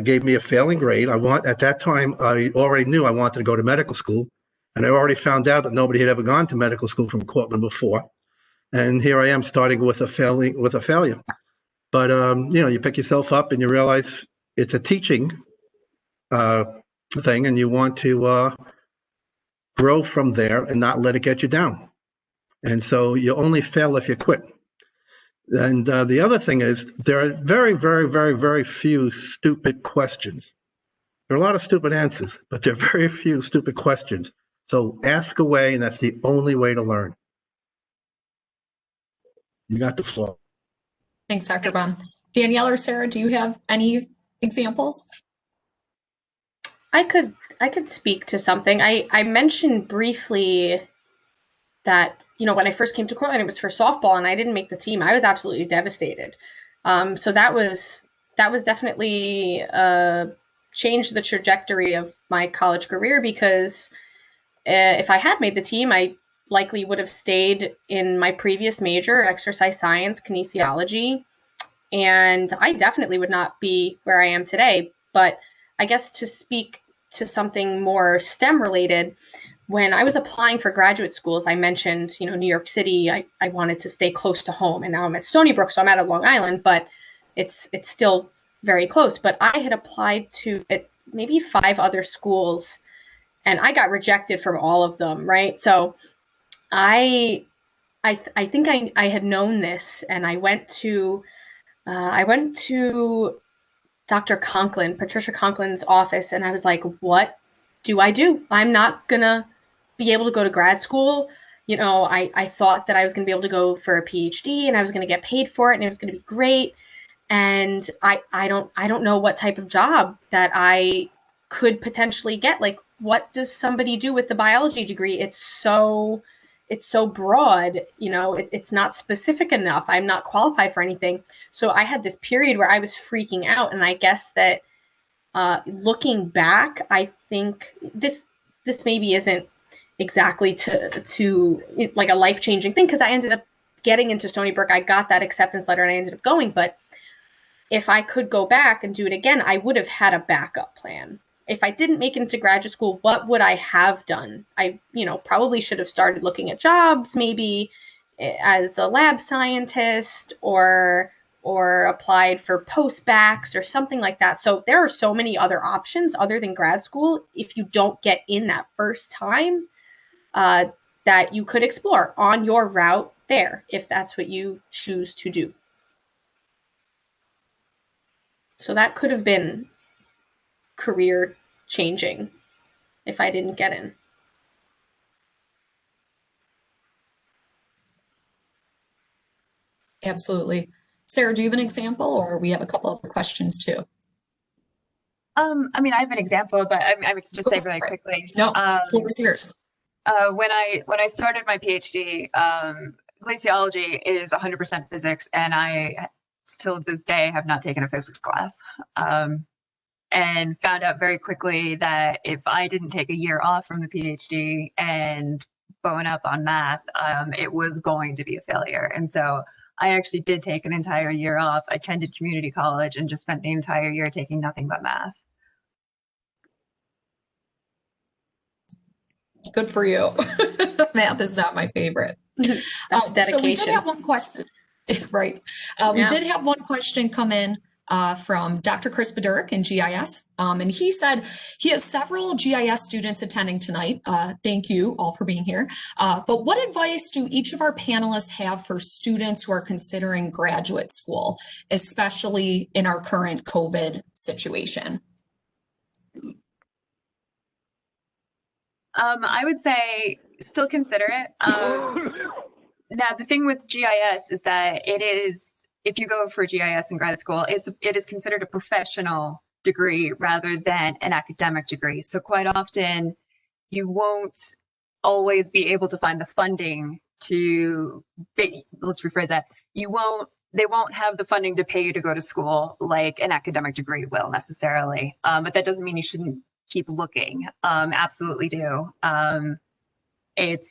gave me a failing grade. At that time, I already knew I wanted to go to medical school, and I already found out that nobody had ever gone to medical school from Cortland before. And here I am starting with a failure. But you pick yourself up and you realize it's a teaching thing, and you want to grow from there and not let it get you down. And so you only fail if you quit. And the other thing is, there are very, very, very, very few stupid questions. There are a lot of stupid answers, but there are very few stupid questions. So ask away, and that's the only way to learn. You got the floor. Thanks, Dr. Baum. Danielle or Sarah, do you have any examples? I could speak to something. I mentioned briefly that, when I first came to Cortland, it was for softball and I didn't make the team. I was absolutely devastated. So that was definitely changed the trajectory of my college career, because if I had made the team, I likely would have stayed in my previous major, exercise science, kinesiology, and I definitely would not be where I am today. But I guess to speak to something more STEM related, when I was applying for graduate schools, I mentioned, New York City, I wanted to stay close to home, and now I'm at Stony Brook, so I'm out of Long Island, but it's still very close. But I had applied to maybe 5 other schools, and I got rejected from all of them, right? So I think I had known this, and I went to Dr. Conklin, Patricia Conklin's office, and I was like, what do I do? I'm not gonna be able to go to grad school. I thought that I was gonna be able to go for a PhD and I was gonna get paid for it and it was gonna be great. and I don't know what type of job that I could potentially get. Like, what does somebody do with the biology degree? It's so broad, it's not specific enough. I'm not qualified for anything. So I had this period where I was freaking out. And I guess that looking back, I think this maybe isn't exactly to like a life-changing thing, because I ended up getting into Stony Brook. I got that acceptance letter and I ended up going. But if I could go back and do it again, I would have had a backup plan. If I didn't make it into graduate school, what would I have done? I, probably should have started looking at jobs, maybe as a lab scientist, or applied for post-bacs or something like that. So there are so many other options other than grad school, if you don't get in that first time, that you could explore on your route there, if that's what you choose to do. So that could have been career changing if I didn't get in. Absolutely. Sarah, do you have an example, or we have a couple other questions too? I mean, I have an example, but I can just say really quickly. No, floor is yours. When I started my PhD, glaciology is 100% physics, and I still to this day have not taken a physics class. And found out very quickly that if I didn't take a year off from the PhD and bone up on math, it was going to be a failure. And so I actually did take an entire year off. I attended community college and just spent the entire year taking nothing but math. Good for you. Math is not my favorite. That's dedication. So we did have one question, right? We did have one question come in from Dr. Chris Bedurk in GIS. And he said he has several GIS students attending tonight. Thank you all for being here. But what advice do each of our panelists have for students who are considering graduate school, especially in our current COVID situation? I would say still consider it. Now, the thing with GIS is that if you go for GIS in grad school, it is considered a professional degree rather than an academic degree. So quite often you won't always be able to find the funding let's rephrase that. They won't have the funding to pay you to go to school like an academic degree will necessarily. But that doesn't mean you shouldn't keep looking. Absolutely do. It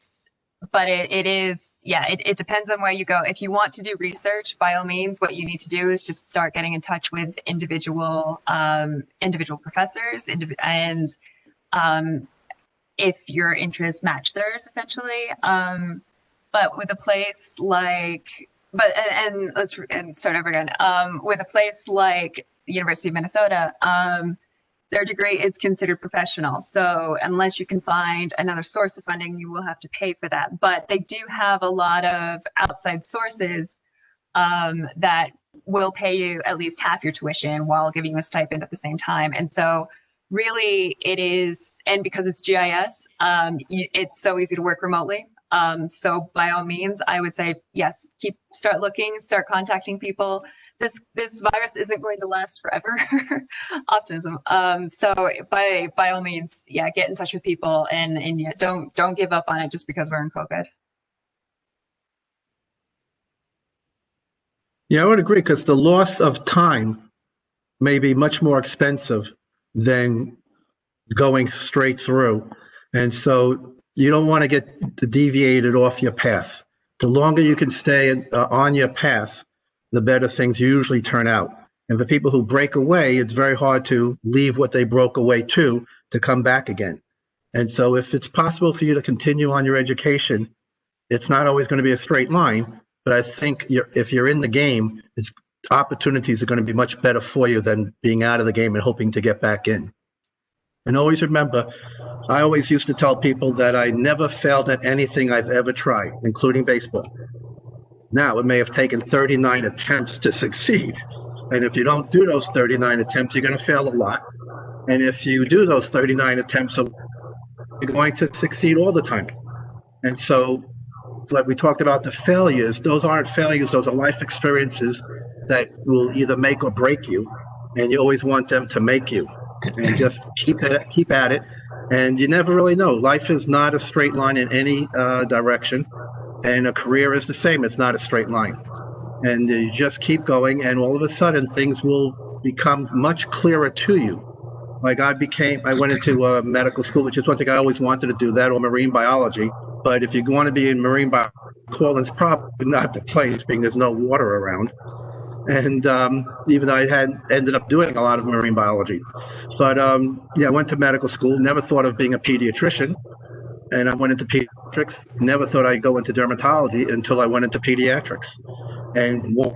depends on where you go. If you want to do research, by all means, what you need to do is just start getting in touch with individual professors, and if your interests match theirs, essentially. But with a place like, and start over again. With a place like the University of Minnesota, their degree is considered professional. So unless you can find another source of funding, you will have to pay for that. But they do have a lot of outside sources that will pay you at least half your tuition while giving you a stipend at the same time. And so really it is, and because it's GIS, it's so easy to work remotely. So by all means, I would say, yes, start looking, start contacting people. This virus isn't going to last forever. Optimism. So by all means, get in touch with people, and don't give up on it just because we're in COVID. Yeah, I would agree, because the loss of time may be much more expensive than going straight through. And so you don't want to get deviated off your path. The longer you can stay on your path, the better things usually turn out. And for people who break away, it's very hard to leave what they broke away to come back again. And so if it's possible for you to continue on your education, it's not always going to be a straight line, but I think if you're in the game, opportunities are going to be much better for you than being out of the game and hoping to get back in. And always remember, I always used to tell people that I never failed at anything I've ever tried, including baseball. Now, it may have taken 39 attempts to succeed. And if you don't do those 39 attempts, you're going to fail a lot. And if you do those 39 attempts, you're going to succeed all the time. And so, like we talked about the failures, those aren't failures, those are life experiences that will either make or break you, and you always want them to make you. And just keep at it, and you never really know. Life is not a straight line in any direction, and a career is the same. It's not a straight line, and you just keep going, and all of a sudden things will become much clearer to you. Like I went into medical school, which is one thing I always wanted to do, that or marine biology. But if you want to be in marine biology, Cortland's probably not the place, being there's no water around. And even though I had ended up doing a lot of marine biology. But yeah, I went to medical school, never thought of being a pediatrician. And I went into pediatrics, never thought I'd go into dermatology until I went into pediatrics. And one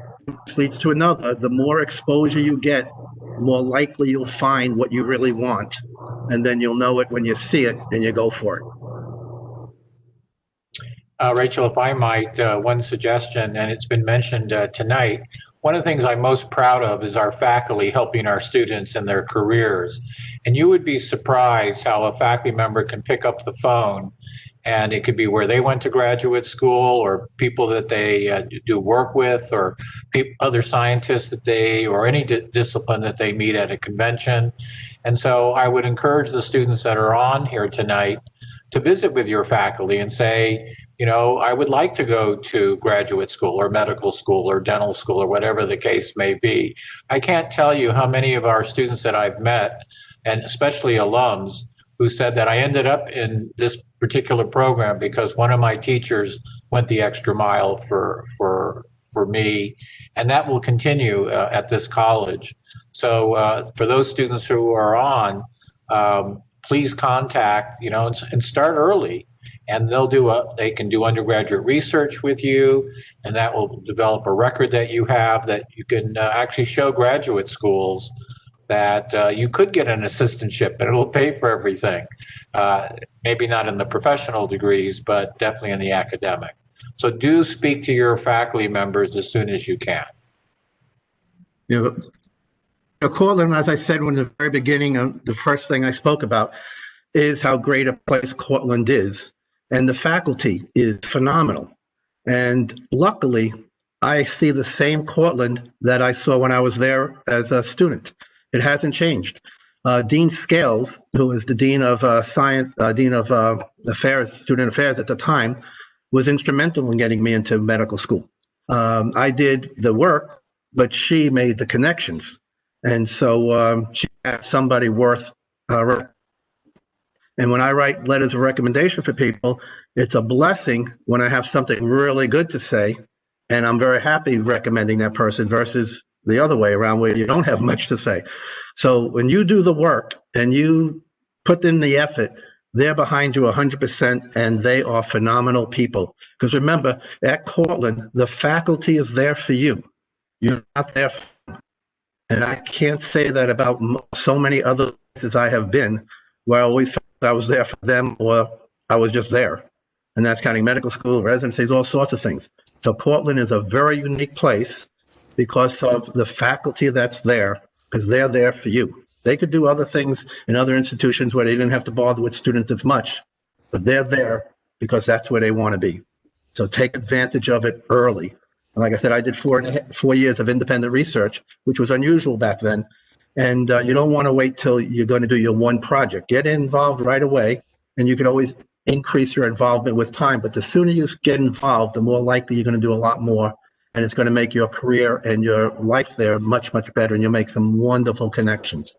leads to another. The more exposure you get, the more likely you'll find what you really want. And then you'll know it when you see it and you go for it. Rachel, if I might, one suggestion, and it's been mentioned tonight, one of the things I'm most proud of is our faculty helping our students in their careers. And you would be surprised how a faculty member can pick up the phone, and it could be where they went to graduate school, or people that they do work with, or other scientists that or any discipline that they meet at a convention. And so I would encourage the students that are on here tonight to visit with your faculty and say, you know, I would like to go to graduate school or medical school or dental school or whatever the case may be. I can't tell you how many of our students that I've met, and especially alums, who said that I ended up in this particular program because one of my teachers went the extra mile for me, and that will continue at this college. So for those students who are on, please contact, you know, and start early. And they can do undergraduate research with you, and that will develop a record that you have that you can actually show graduate schools that you could get an assistantship and it'll pay for everything. Maybe not in the professional degrees, but definitely in the academic. So do speak to your faculty members as soon as you can. You know, Cortland, as I said in the very beginning, the first thing I spoke about is how great a place Cortland is. And the faculty is phenomenal. And luckily, I see the same Cortland that I saw when I was there as a student. It hasn't changed. Dean Scales, who was the Dean of Student Affairs at the time, was instrumental in getting me into medical school. I did the work, but she made the connections. And so she had somebody worth and when I write letters of recommendation for people, it's a blessing when I have something really good to say, and I'm very happy recommending that person versus the other way around where you don't have much to say. So when you do the work and you put in the effort, they're behind you 100%, and they are phenomenal people. Because remember, at Cortland, the faculty is there for you. You're not there for them. And I can't say that about so many other places I have been, where I always felt I was there for them or I was just there. And that's counting medical school, residencies, all sorts of things. So Cortland is a very unique place because of the faculty that's there, because they're there for you. They could do other things in other institutions where they didn't have to bother with students as much, but they're there because that's where they want to be. So take advantage of it early. And like I said, I did 4 years of independent research, which was unusual back then. And you don't want to wait till you're going to do your one project. Get involved right away, and you can always increase your involvement with time. But the sooner you get involved, the more likely you're going to do a lot more, and it's going to make your career and your life there much, much better, and you'll make some wonderful connections.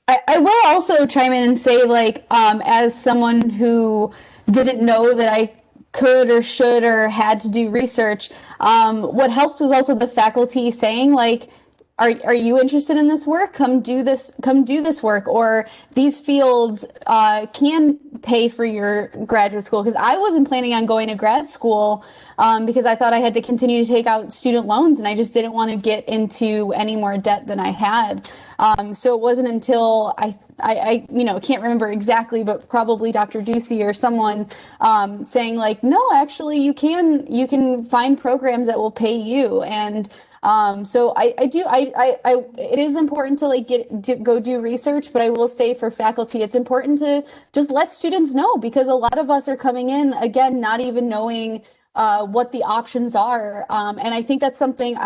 I will also chime in and say, like, as someone who didn't know that I could or should or had to do research, what helped was also the faculty saying, like, are you interested in this work? Come do this work, or these fields can pay for your graduate school. Because I wasn't planning on going to grad school because I thought I had to continue to take out student loans, and I just didn't want to get into any more debt than I had. So it wasn't until I can't remember exactly, but probably Dr. Ducey or someone saying, like, no, actually you can find programs that will pay you. And so it is important to, like, go do research, but I will say for faculty, it's important to just let students know, because a lot of us are coming in, again, not even knowing what the options are. And I think that's something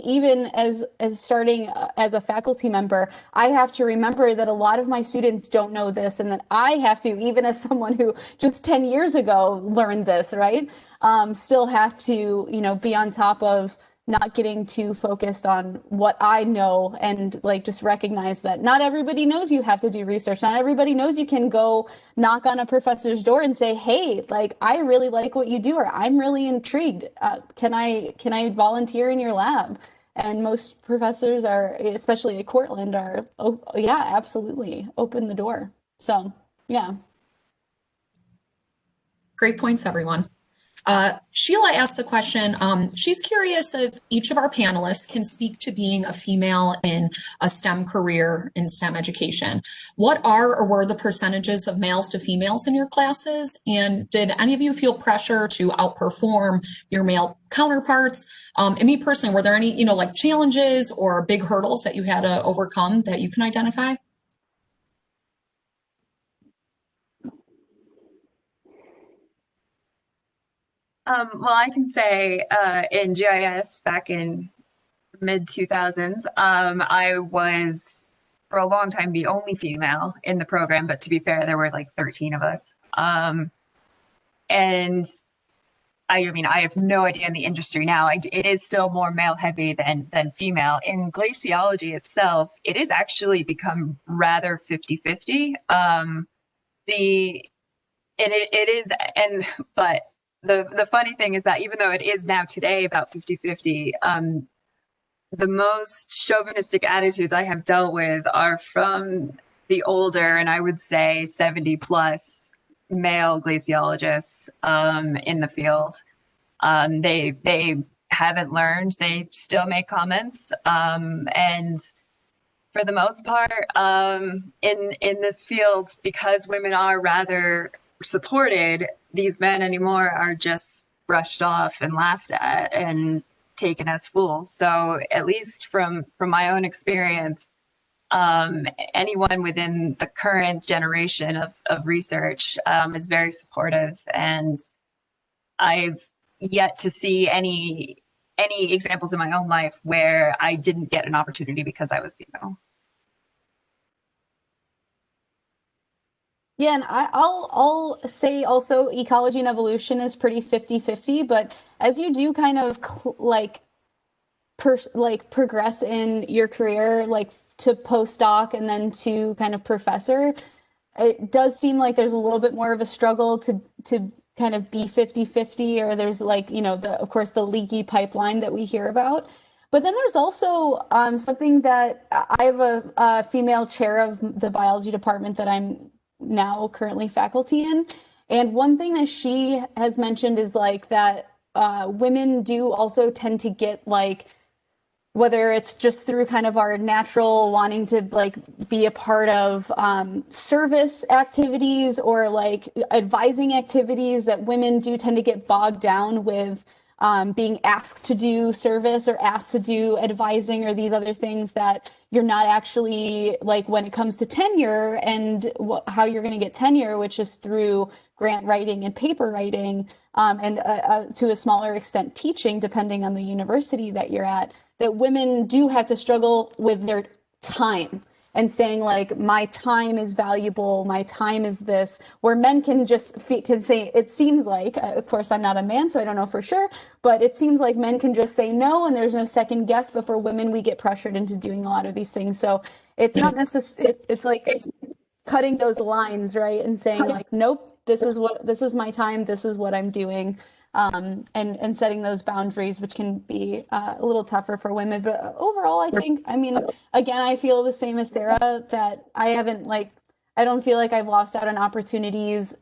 even as starting as a faculty member, I have to remember that a lot of my students don't know this, and that I have to, even as someone who just 10 years ago learned this, right? Still have to, be on top of not getting too focused on what I know, and like just recognize that not everybody knows you have to do research. Not everybody knows you can go knock on a professor's door and say, hey, like, I really like what you do, or I'm really intrigued. Can I volunteer in your lab? And most professors are, especially at Cortland, are, oh yeah, absolutely, open the door. So yeah. Great points, everyone. Sheila asked the question, she's curious if each of our panelists can speak to being a female in a STEM career in STEM education. What are or were the percentages of males to females in your classes? And did any of you feel pressure to outperform your male counterparts? And me personally, were there any, like challenges or big hurdles that you had to overcome that you can identify? Well, I can say in GIS back in mid 2000s, I was for a long time the only female in the program, but to be fair, there were like 13 of us. And I mean, I have no idea in the industry now. It is still more male heavy than female. In glaciology itself, it has actually become rather 50-50. But the funny thing is that even though it is now today about 50-50, the most chauvinistic attitudes I have dealt with are from the older, and I would say 70 plus male glaciologists in the field. They haven't learned, they still make comments. And for the most part, in this field, because women are rather supported, these men anymore are just brushed off and laughed at and taken as fools. So at least from my own experience, anyone within the current generation of research is very supportive, and I've yet to see any examples in my own life where I didn't get an opportunity because I was female. Yeah, and I'll say also ecology and evolution is pretty 50-50, but as you do kind of progress in your career, like to postdoc and then to kind of professor, it does seem like there's a little bit more of a struggle to kind of be 50-50, or there's like, of course, the leaky pipeline that we hear about. But then there's also something that I have a female chair of the biology department that I'm now currently faculty in. And one thing that she has mentioned is like that women do also tend to get like, whether it's just through kind of our natural wanting to like be a part of service activities or like advising activities, that women do tend to get bogged down with being asked to do service or asked to do advising or these other things that you're not actually, like when it comes to tenure and how you're going to get tenure, which is through grant writing and paper writing, and to a smaller extent teaching, depending on the university that you're at, that women do have to struggle with their time and saying like, my time is valuable, my time is this, where men can just can say, it seems like, of course I'm not a man, so I don't know for sure, but it seems like men can just say no and there's no second guess, but for women, we get pressured into doing a lot of these things. So it's not necessarily, it's like cutting those lines, right? And saying like, nope, this is my time, this is what I'm doing. And setting those boundaries, which can be a little tougher for women. But overall, I mean, again, I feel the same as Sarah, that I don't feel like I've lost out on opportunities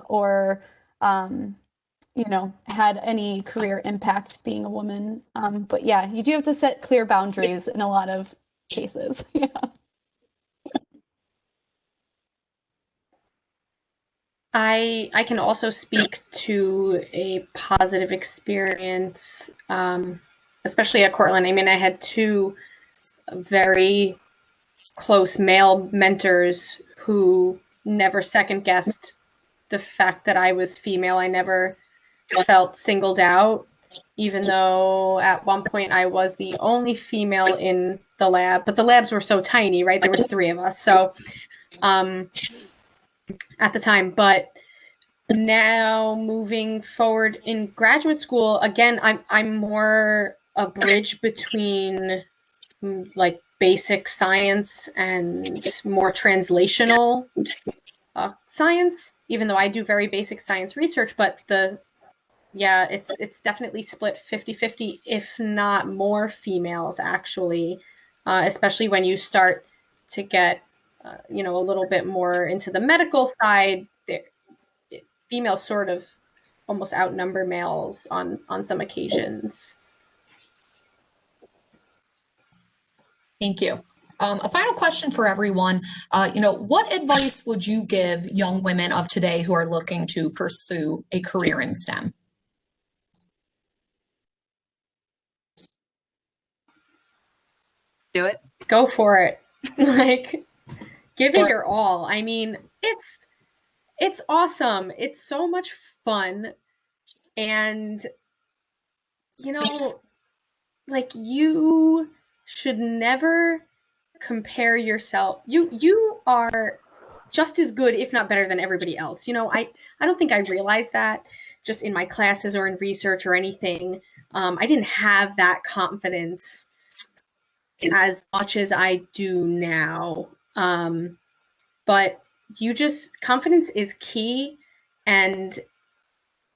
or, had any career impact being a woman. But yeah, you do have to set clear boundaries in a lot of cases. Yeah. I can also speak to a positive experience, especially at Cortland. I mean, I had two very close male mentors who never second guessed the fact that I was female. I never felt singled out, even though at one point I was the only female in the lab, but the labs were so tiny, right? There was 3 of us. So at the time, but now moving forward in graduate school, again, I'm more a bridge between like basic science and more translational science, even though I do very basic science research, but it's definitely split 50-50, if not more females actually, especially when you start to get, a little bit more into the medical side. Females sort of almost outnumber males on some occasions. Thank you. A final question for everyone. What advice would you give young women of today who are looking to pursue a career in STEM? Do it. Go for it. Like, give it your all. I mean, it's awesome. It's so much fun. And, like, you should never compare yourself. You are just as good, if not better, than everybody else. I don't think I realized that just in my classes or in research or anything. I didn't have that confidence as much as I do now. But confidence is key, and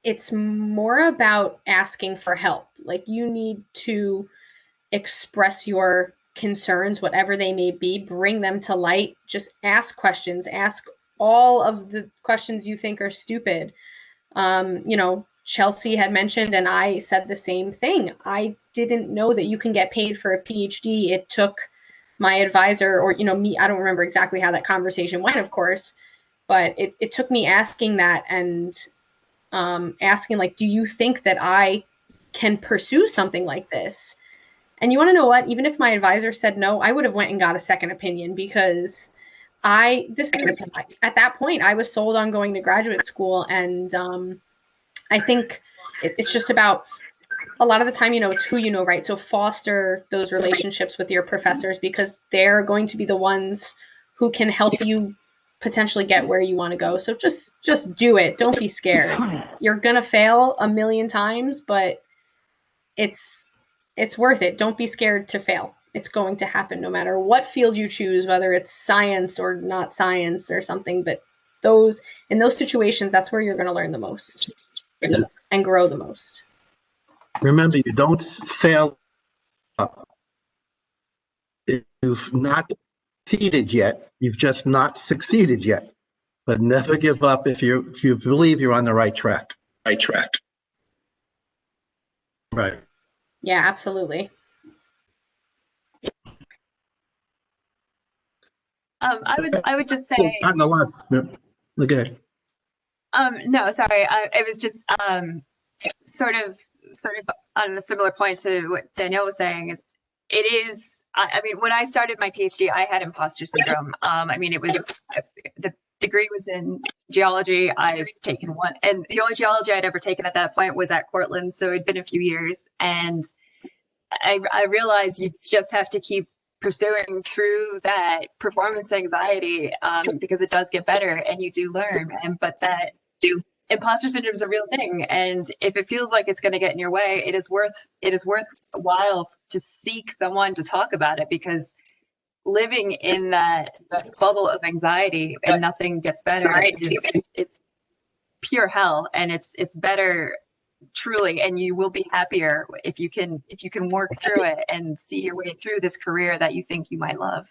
it's more about asking for help. Like, you need to express your concerns, whatever they may be, bring them to light, just ask questions, ask all of the questions you think are stupid. Chelsea had mentioned, and I said the same thing. I didn't know that you can get paid for a PhD. It took my advisor or, me, I don't remember exactly how that conversation went, of course, but it took me asking that and asking, like, do you think that I can pursue something like this? And you want to know what? Even if my advisor said no, I would have went and got a second opinion, because at that point, I was sold on going to graduate school. And I think it's just about, a lot of the time, it's who you know, right? So foster those relationships with your professors, because they're going to be the ones who can help you potentially get where you want to go. So just do it. Don't be scared. You're going to fail a million times, but it's worth it. Don't be scared to fail. It's going to happen no matter what field you choose, whether it's science or not science or something. But in those situations, that's where you're going to learn the most and grow the most. Remember, you don't fail up. If you've not succeeded yet, you've just not succeeded yet. But never give up if you believe you're on the right track. Right. Yeah, absolutely. I would just say. Not in a lot. Okay. No, sorry. It was just sort of on a similar point to what Danielle was saying. It is. I mean, when I started my PhD, I had imposter syndrome. It was the degree was in geology. I've taken one, and the only geology I'd ever taken at that point was at Cortland, so it'd been a few years, and I realized you just have to keep pursuing through that performance anxiety, because it does get better and you do learn. But imposter syndrome is a real thing, and if it feels like it's going to get in your way, it is worthwhile to seek someone to talk about it, because living in that bubble of anxiety and nothing gets better, it's pure hell, and it's better truly, and you will be happier if you can work through it and see your way through this career that you think you might love.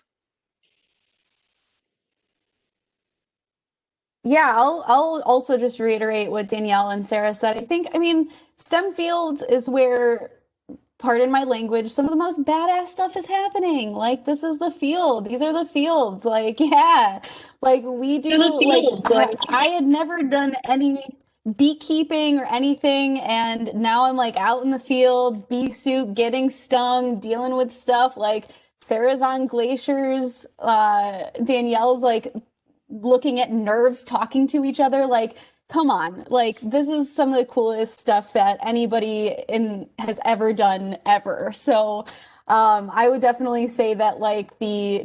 Yeah, I'll also just reiterate what Danielle and Sarah said. I mean, STEM fields is where, pardon my language, some of the most badass stuff is happening. Like, this is the field. These are the fields. Like, yeah, like we do. Like, I had never done any beekeeping or anything, and now I'm like out in the field, bee suit, getting stung, dealing with stuff. Like, Sarah's on glaciers. Danielle's like looking at nerves talking to each other. Like, come on, like this is some of the coolest stuff that anybody has ever done ever. So I would definitely say that like the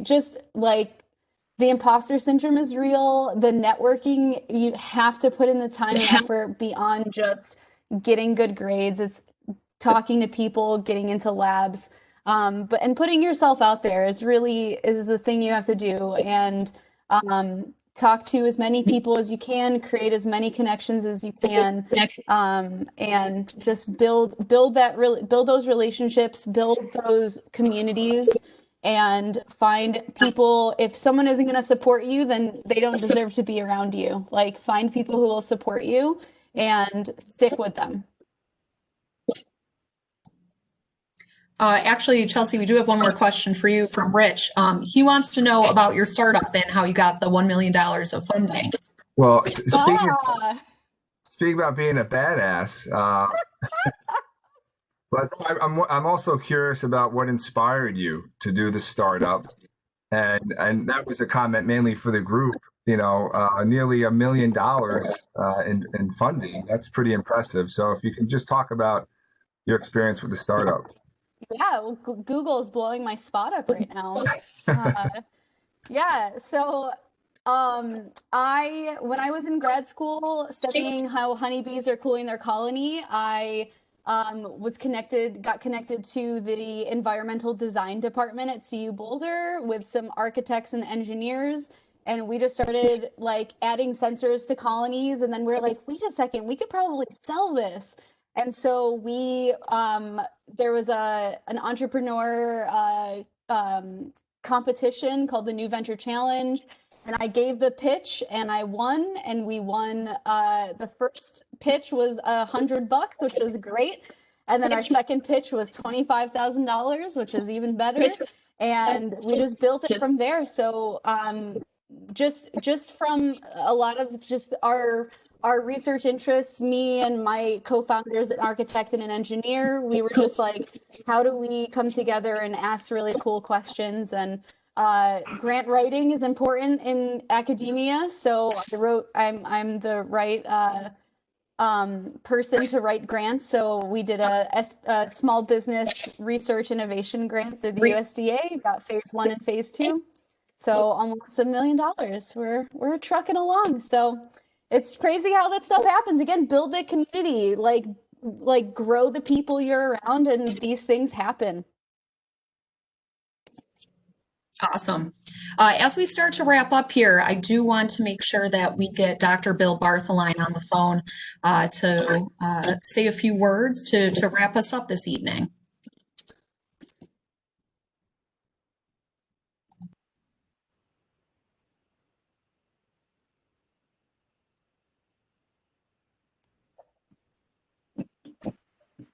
imposter syndrome is real. The networking, you have to put in the time and effort beyond just getting good grades. It's talking to people, getting into labs, and putting yourself out there is the thing you have to do. And talk to as many people as you can, create as many connections as you can, and just build those relationships, build those communities, and find people. If someone isn't going to support you, then they don't deserve to be around you. Like, find people who will support you and stick with them. Actually, Chelsea, we do have one more question for you from Rich. He wants to know about your startup and how you got the $1 million of funding. Well, speaking about being a badass, but I'm also curious about what inspired you to do the startup, and that was a comment mainly for the group. You know, nearly $1 million in funding. That's pretty impressive. So if you can just talk about your experience with the startup. Yeah, well, Google is blowing my spot up right now. Yeah, so when I was in grad school studying how honeybees are cooling their colony, I got connected to the environmental design department at CU Boulder with some architects and engineers. And we just started like adding sensors to colonies. And then we're like, wait a second, we could probably sell this. And so there was an entrepreneur competition called the New Venture Challenge. And I gave the pitch and I won, and we won. The first pitch was $100, which was great. And then our second pitch was $25,000, which is even better. And we just built it from there. So just from a lot of just our research interests, me and my co-founders, an architect and an engineer, we were just like, how do we come together and ask really cool questions? And grant writing is important in academia. So I'm the right person to write grants. So we did a small business research innovation grant through the USDA, got phase 1 and phase 2. So almost $1 million. We're trucking along. So it's crazy how that stuff happens. Again, build the community, like grow the people you're around, and these things happen. Awesome. As we start to wrap up here, I do want to make sure that we get Dr. Bill Bartholine on the phone to say a few words to wrap us up this evening.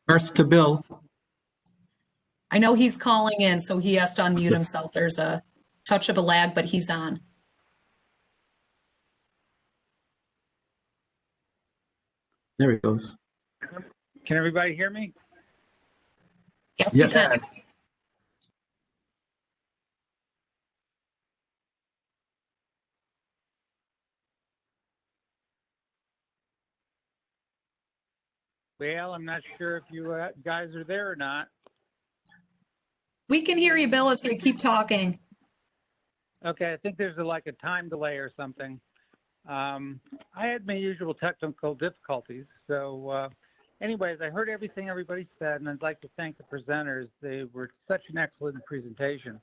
First to Bill. I know he's calling in, so he has to unmute himself. There's a touch of a lag, but he's on. There he goes. Can everybody hear me? Yes, we can. Well, I'm not sure if you guys are there or not. We can hear you, Bill, if you keep talking. Okay, I think there's like a time delay or something. I had my usual technical difficulties. So anyways, I heard everything everybody said, and I'd like to thank the presenters. They were such an excellent presentation.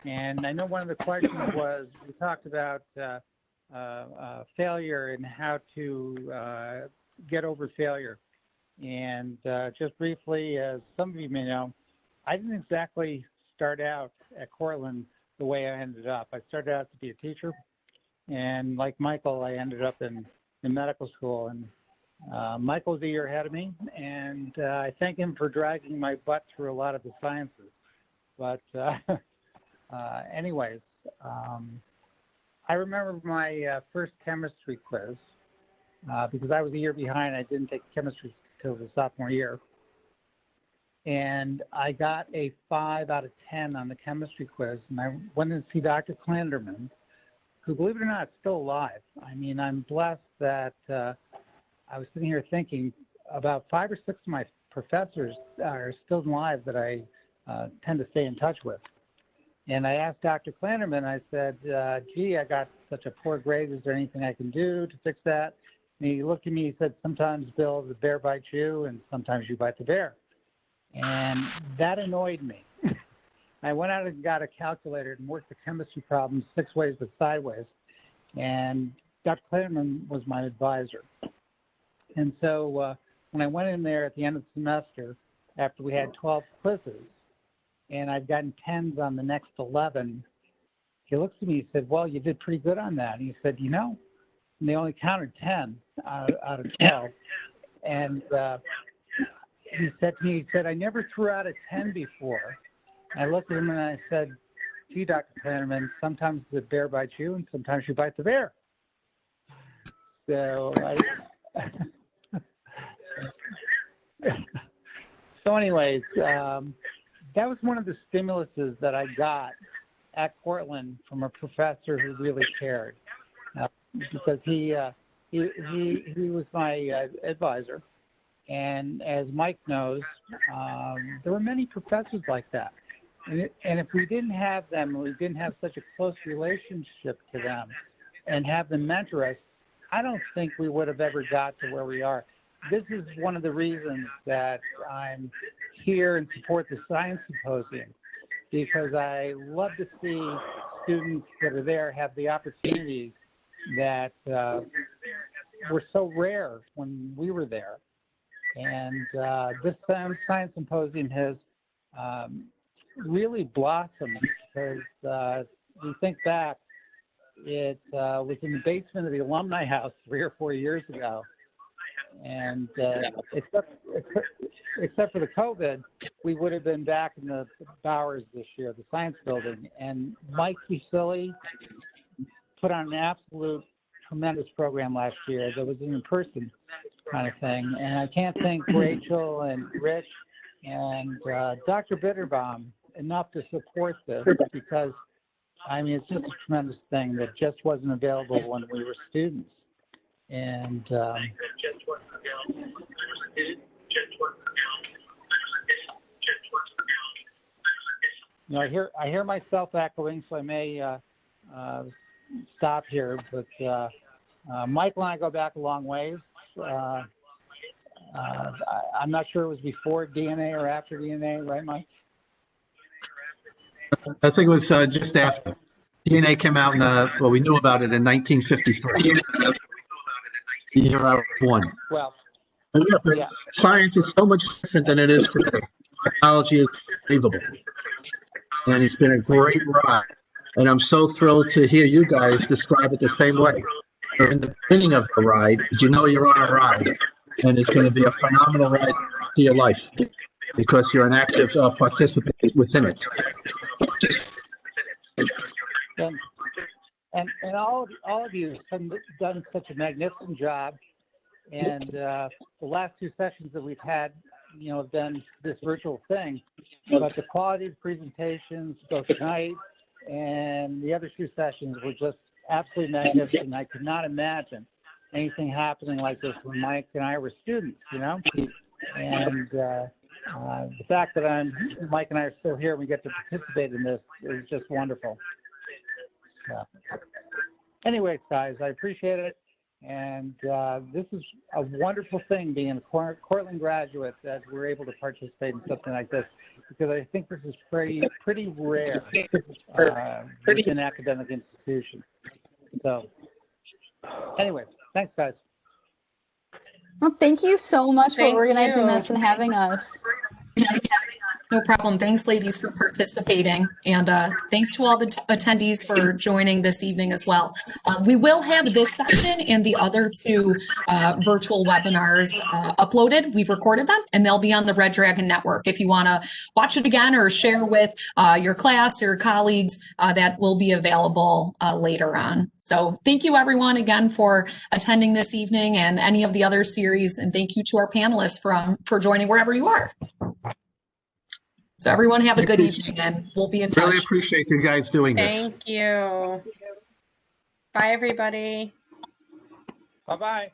And I know one of the questions was, we talked about failure and how to get over failure. And just briefly, as some of you may know, I didn't exactly start out at Cortland the way I ended up. I started out to be a teacher, and like Michael, I ended up in medical school. And Michael's a year ahead of me, and I thank him for dragging my butt through a lot of the sciences. But anyways, I remember my first chemistry quiz because I was a year behind. I didn't take chemistry till the sophomore year. And I got a 5 out of 10 on the chemistry quiz. And I went to see Dr. Clanderman, who, believe it or not, is still alive. I mean, I'm blessed that I was sitting here thinking about 5 or 6 of my professors are still alive that I tend to stay in touch with. And I asked Dr. Klanderman, I said, gee, I got such a poor grade. Is there anything I can do to fix that? And he looked at me, he said, sometimes, Bill, the bear bites you, and sometimes you bite the bear. And that annoyed me. I went out and got a calculator and worked the chemistry problems 6 ways but sideways. And Dr. Klanderman was my advisor. And so when I went in there at the end of the semester, after we had 12 quizzes, and I've gotten 10s on the next 11, he looks at me and said, well, you did pretty good on that. And he said, you know, and they only counted 10 out of 12. And he said to me, he said, I never threw out a 10 before. I looked at him and I said, gee, Dr. Klanderman, sometimes the bear bites you and sometimes you bite the bear. So so anyways, that was one of the stimuluses that I got at Cortland from a professor who really cared, because he was my advisor, and as Mike knows, there were many professors like that, and if we didn't have them, we didn't have such a close relationship to them, and have them mentor us, I don't think we would have ever got to where we are. This is one of the reasons that I'm here and support the Science Symposium, because I love to see students that are there have the opportunities that were so rare when we were there. And this Science Symposium has really blossomed, because we think back, it was in the basement of the Alumni House 3 or 4 years ago. And except for the COVID, we would have been back in the Bowers this year, the Science Building. And Mike Fusilli put on an absolute tremendous program last year. There was an in-person kind of thing. And I can't thank Rachel and Rich and Dr. Bitterbaum enough to support this, because, I mean, it's just a tremendous thing that just wasn't available when we were students. And you know, I hear myself echoing, so I may stop here. But Michael and I go back a long ways. I'm not sure it was before DNA or after DNA, right, Mike? I think it was just after. DNA came out in, well, we knew about it in 1953. The year I was born. Well, yeah. Science is so much different than it is today. Technology is unbelievable. And it's been a great ride. And I'm so thrilled to hear you guys describe it the same way. You're in the beginning of the ride, but you know you're on a ride. And it's going to be a phenomenal ride to your life, because you're an active participant within it. And all of you have done such a magnificent job. And the last 2 sessions that we've had, you know, have been this virtual thing. But the quality of presentations, both tonight and the other 2 sessions, were just absolutely magnificent. I could not imagine anything happening like this when Mike and I were students, you know. And the fact that Mike and I are still here and we get to participate in this is just wonderful. Anyways, guys, I appreciate it. And this is a wonderful thing, being a Cortland graduate, that we're able to participate in something like this, because I think this is pretty rare within academic institutions. So anyways, thanks, guys. Well, thank you so much for organizing you. this and having us. No problem. Thanks, ladies, for participating. And thanks to all the attendees for joining this evening as well. We will have this session and the other 2 virtual webinars uploaded. We've recorded them, and they'll be on the Red Dragon Network. If you want to watch it again or share with your class or colleagues, that will be available later on. So thank you, everyone, again, for attending this evening and any of the other series. And thank you to our panelists for joining wherever you are. So everyone have a good evening, and we'll be in touch. Really appreciate you guys doing this. Thank you. Bye, everybody. Bye-bye.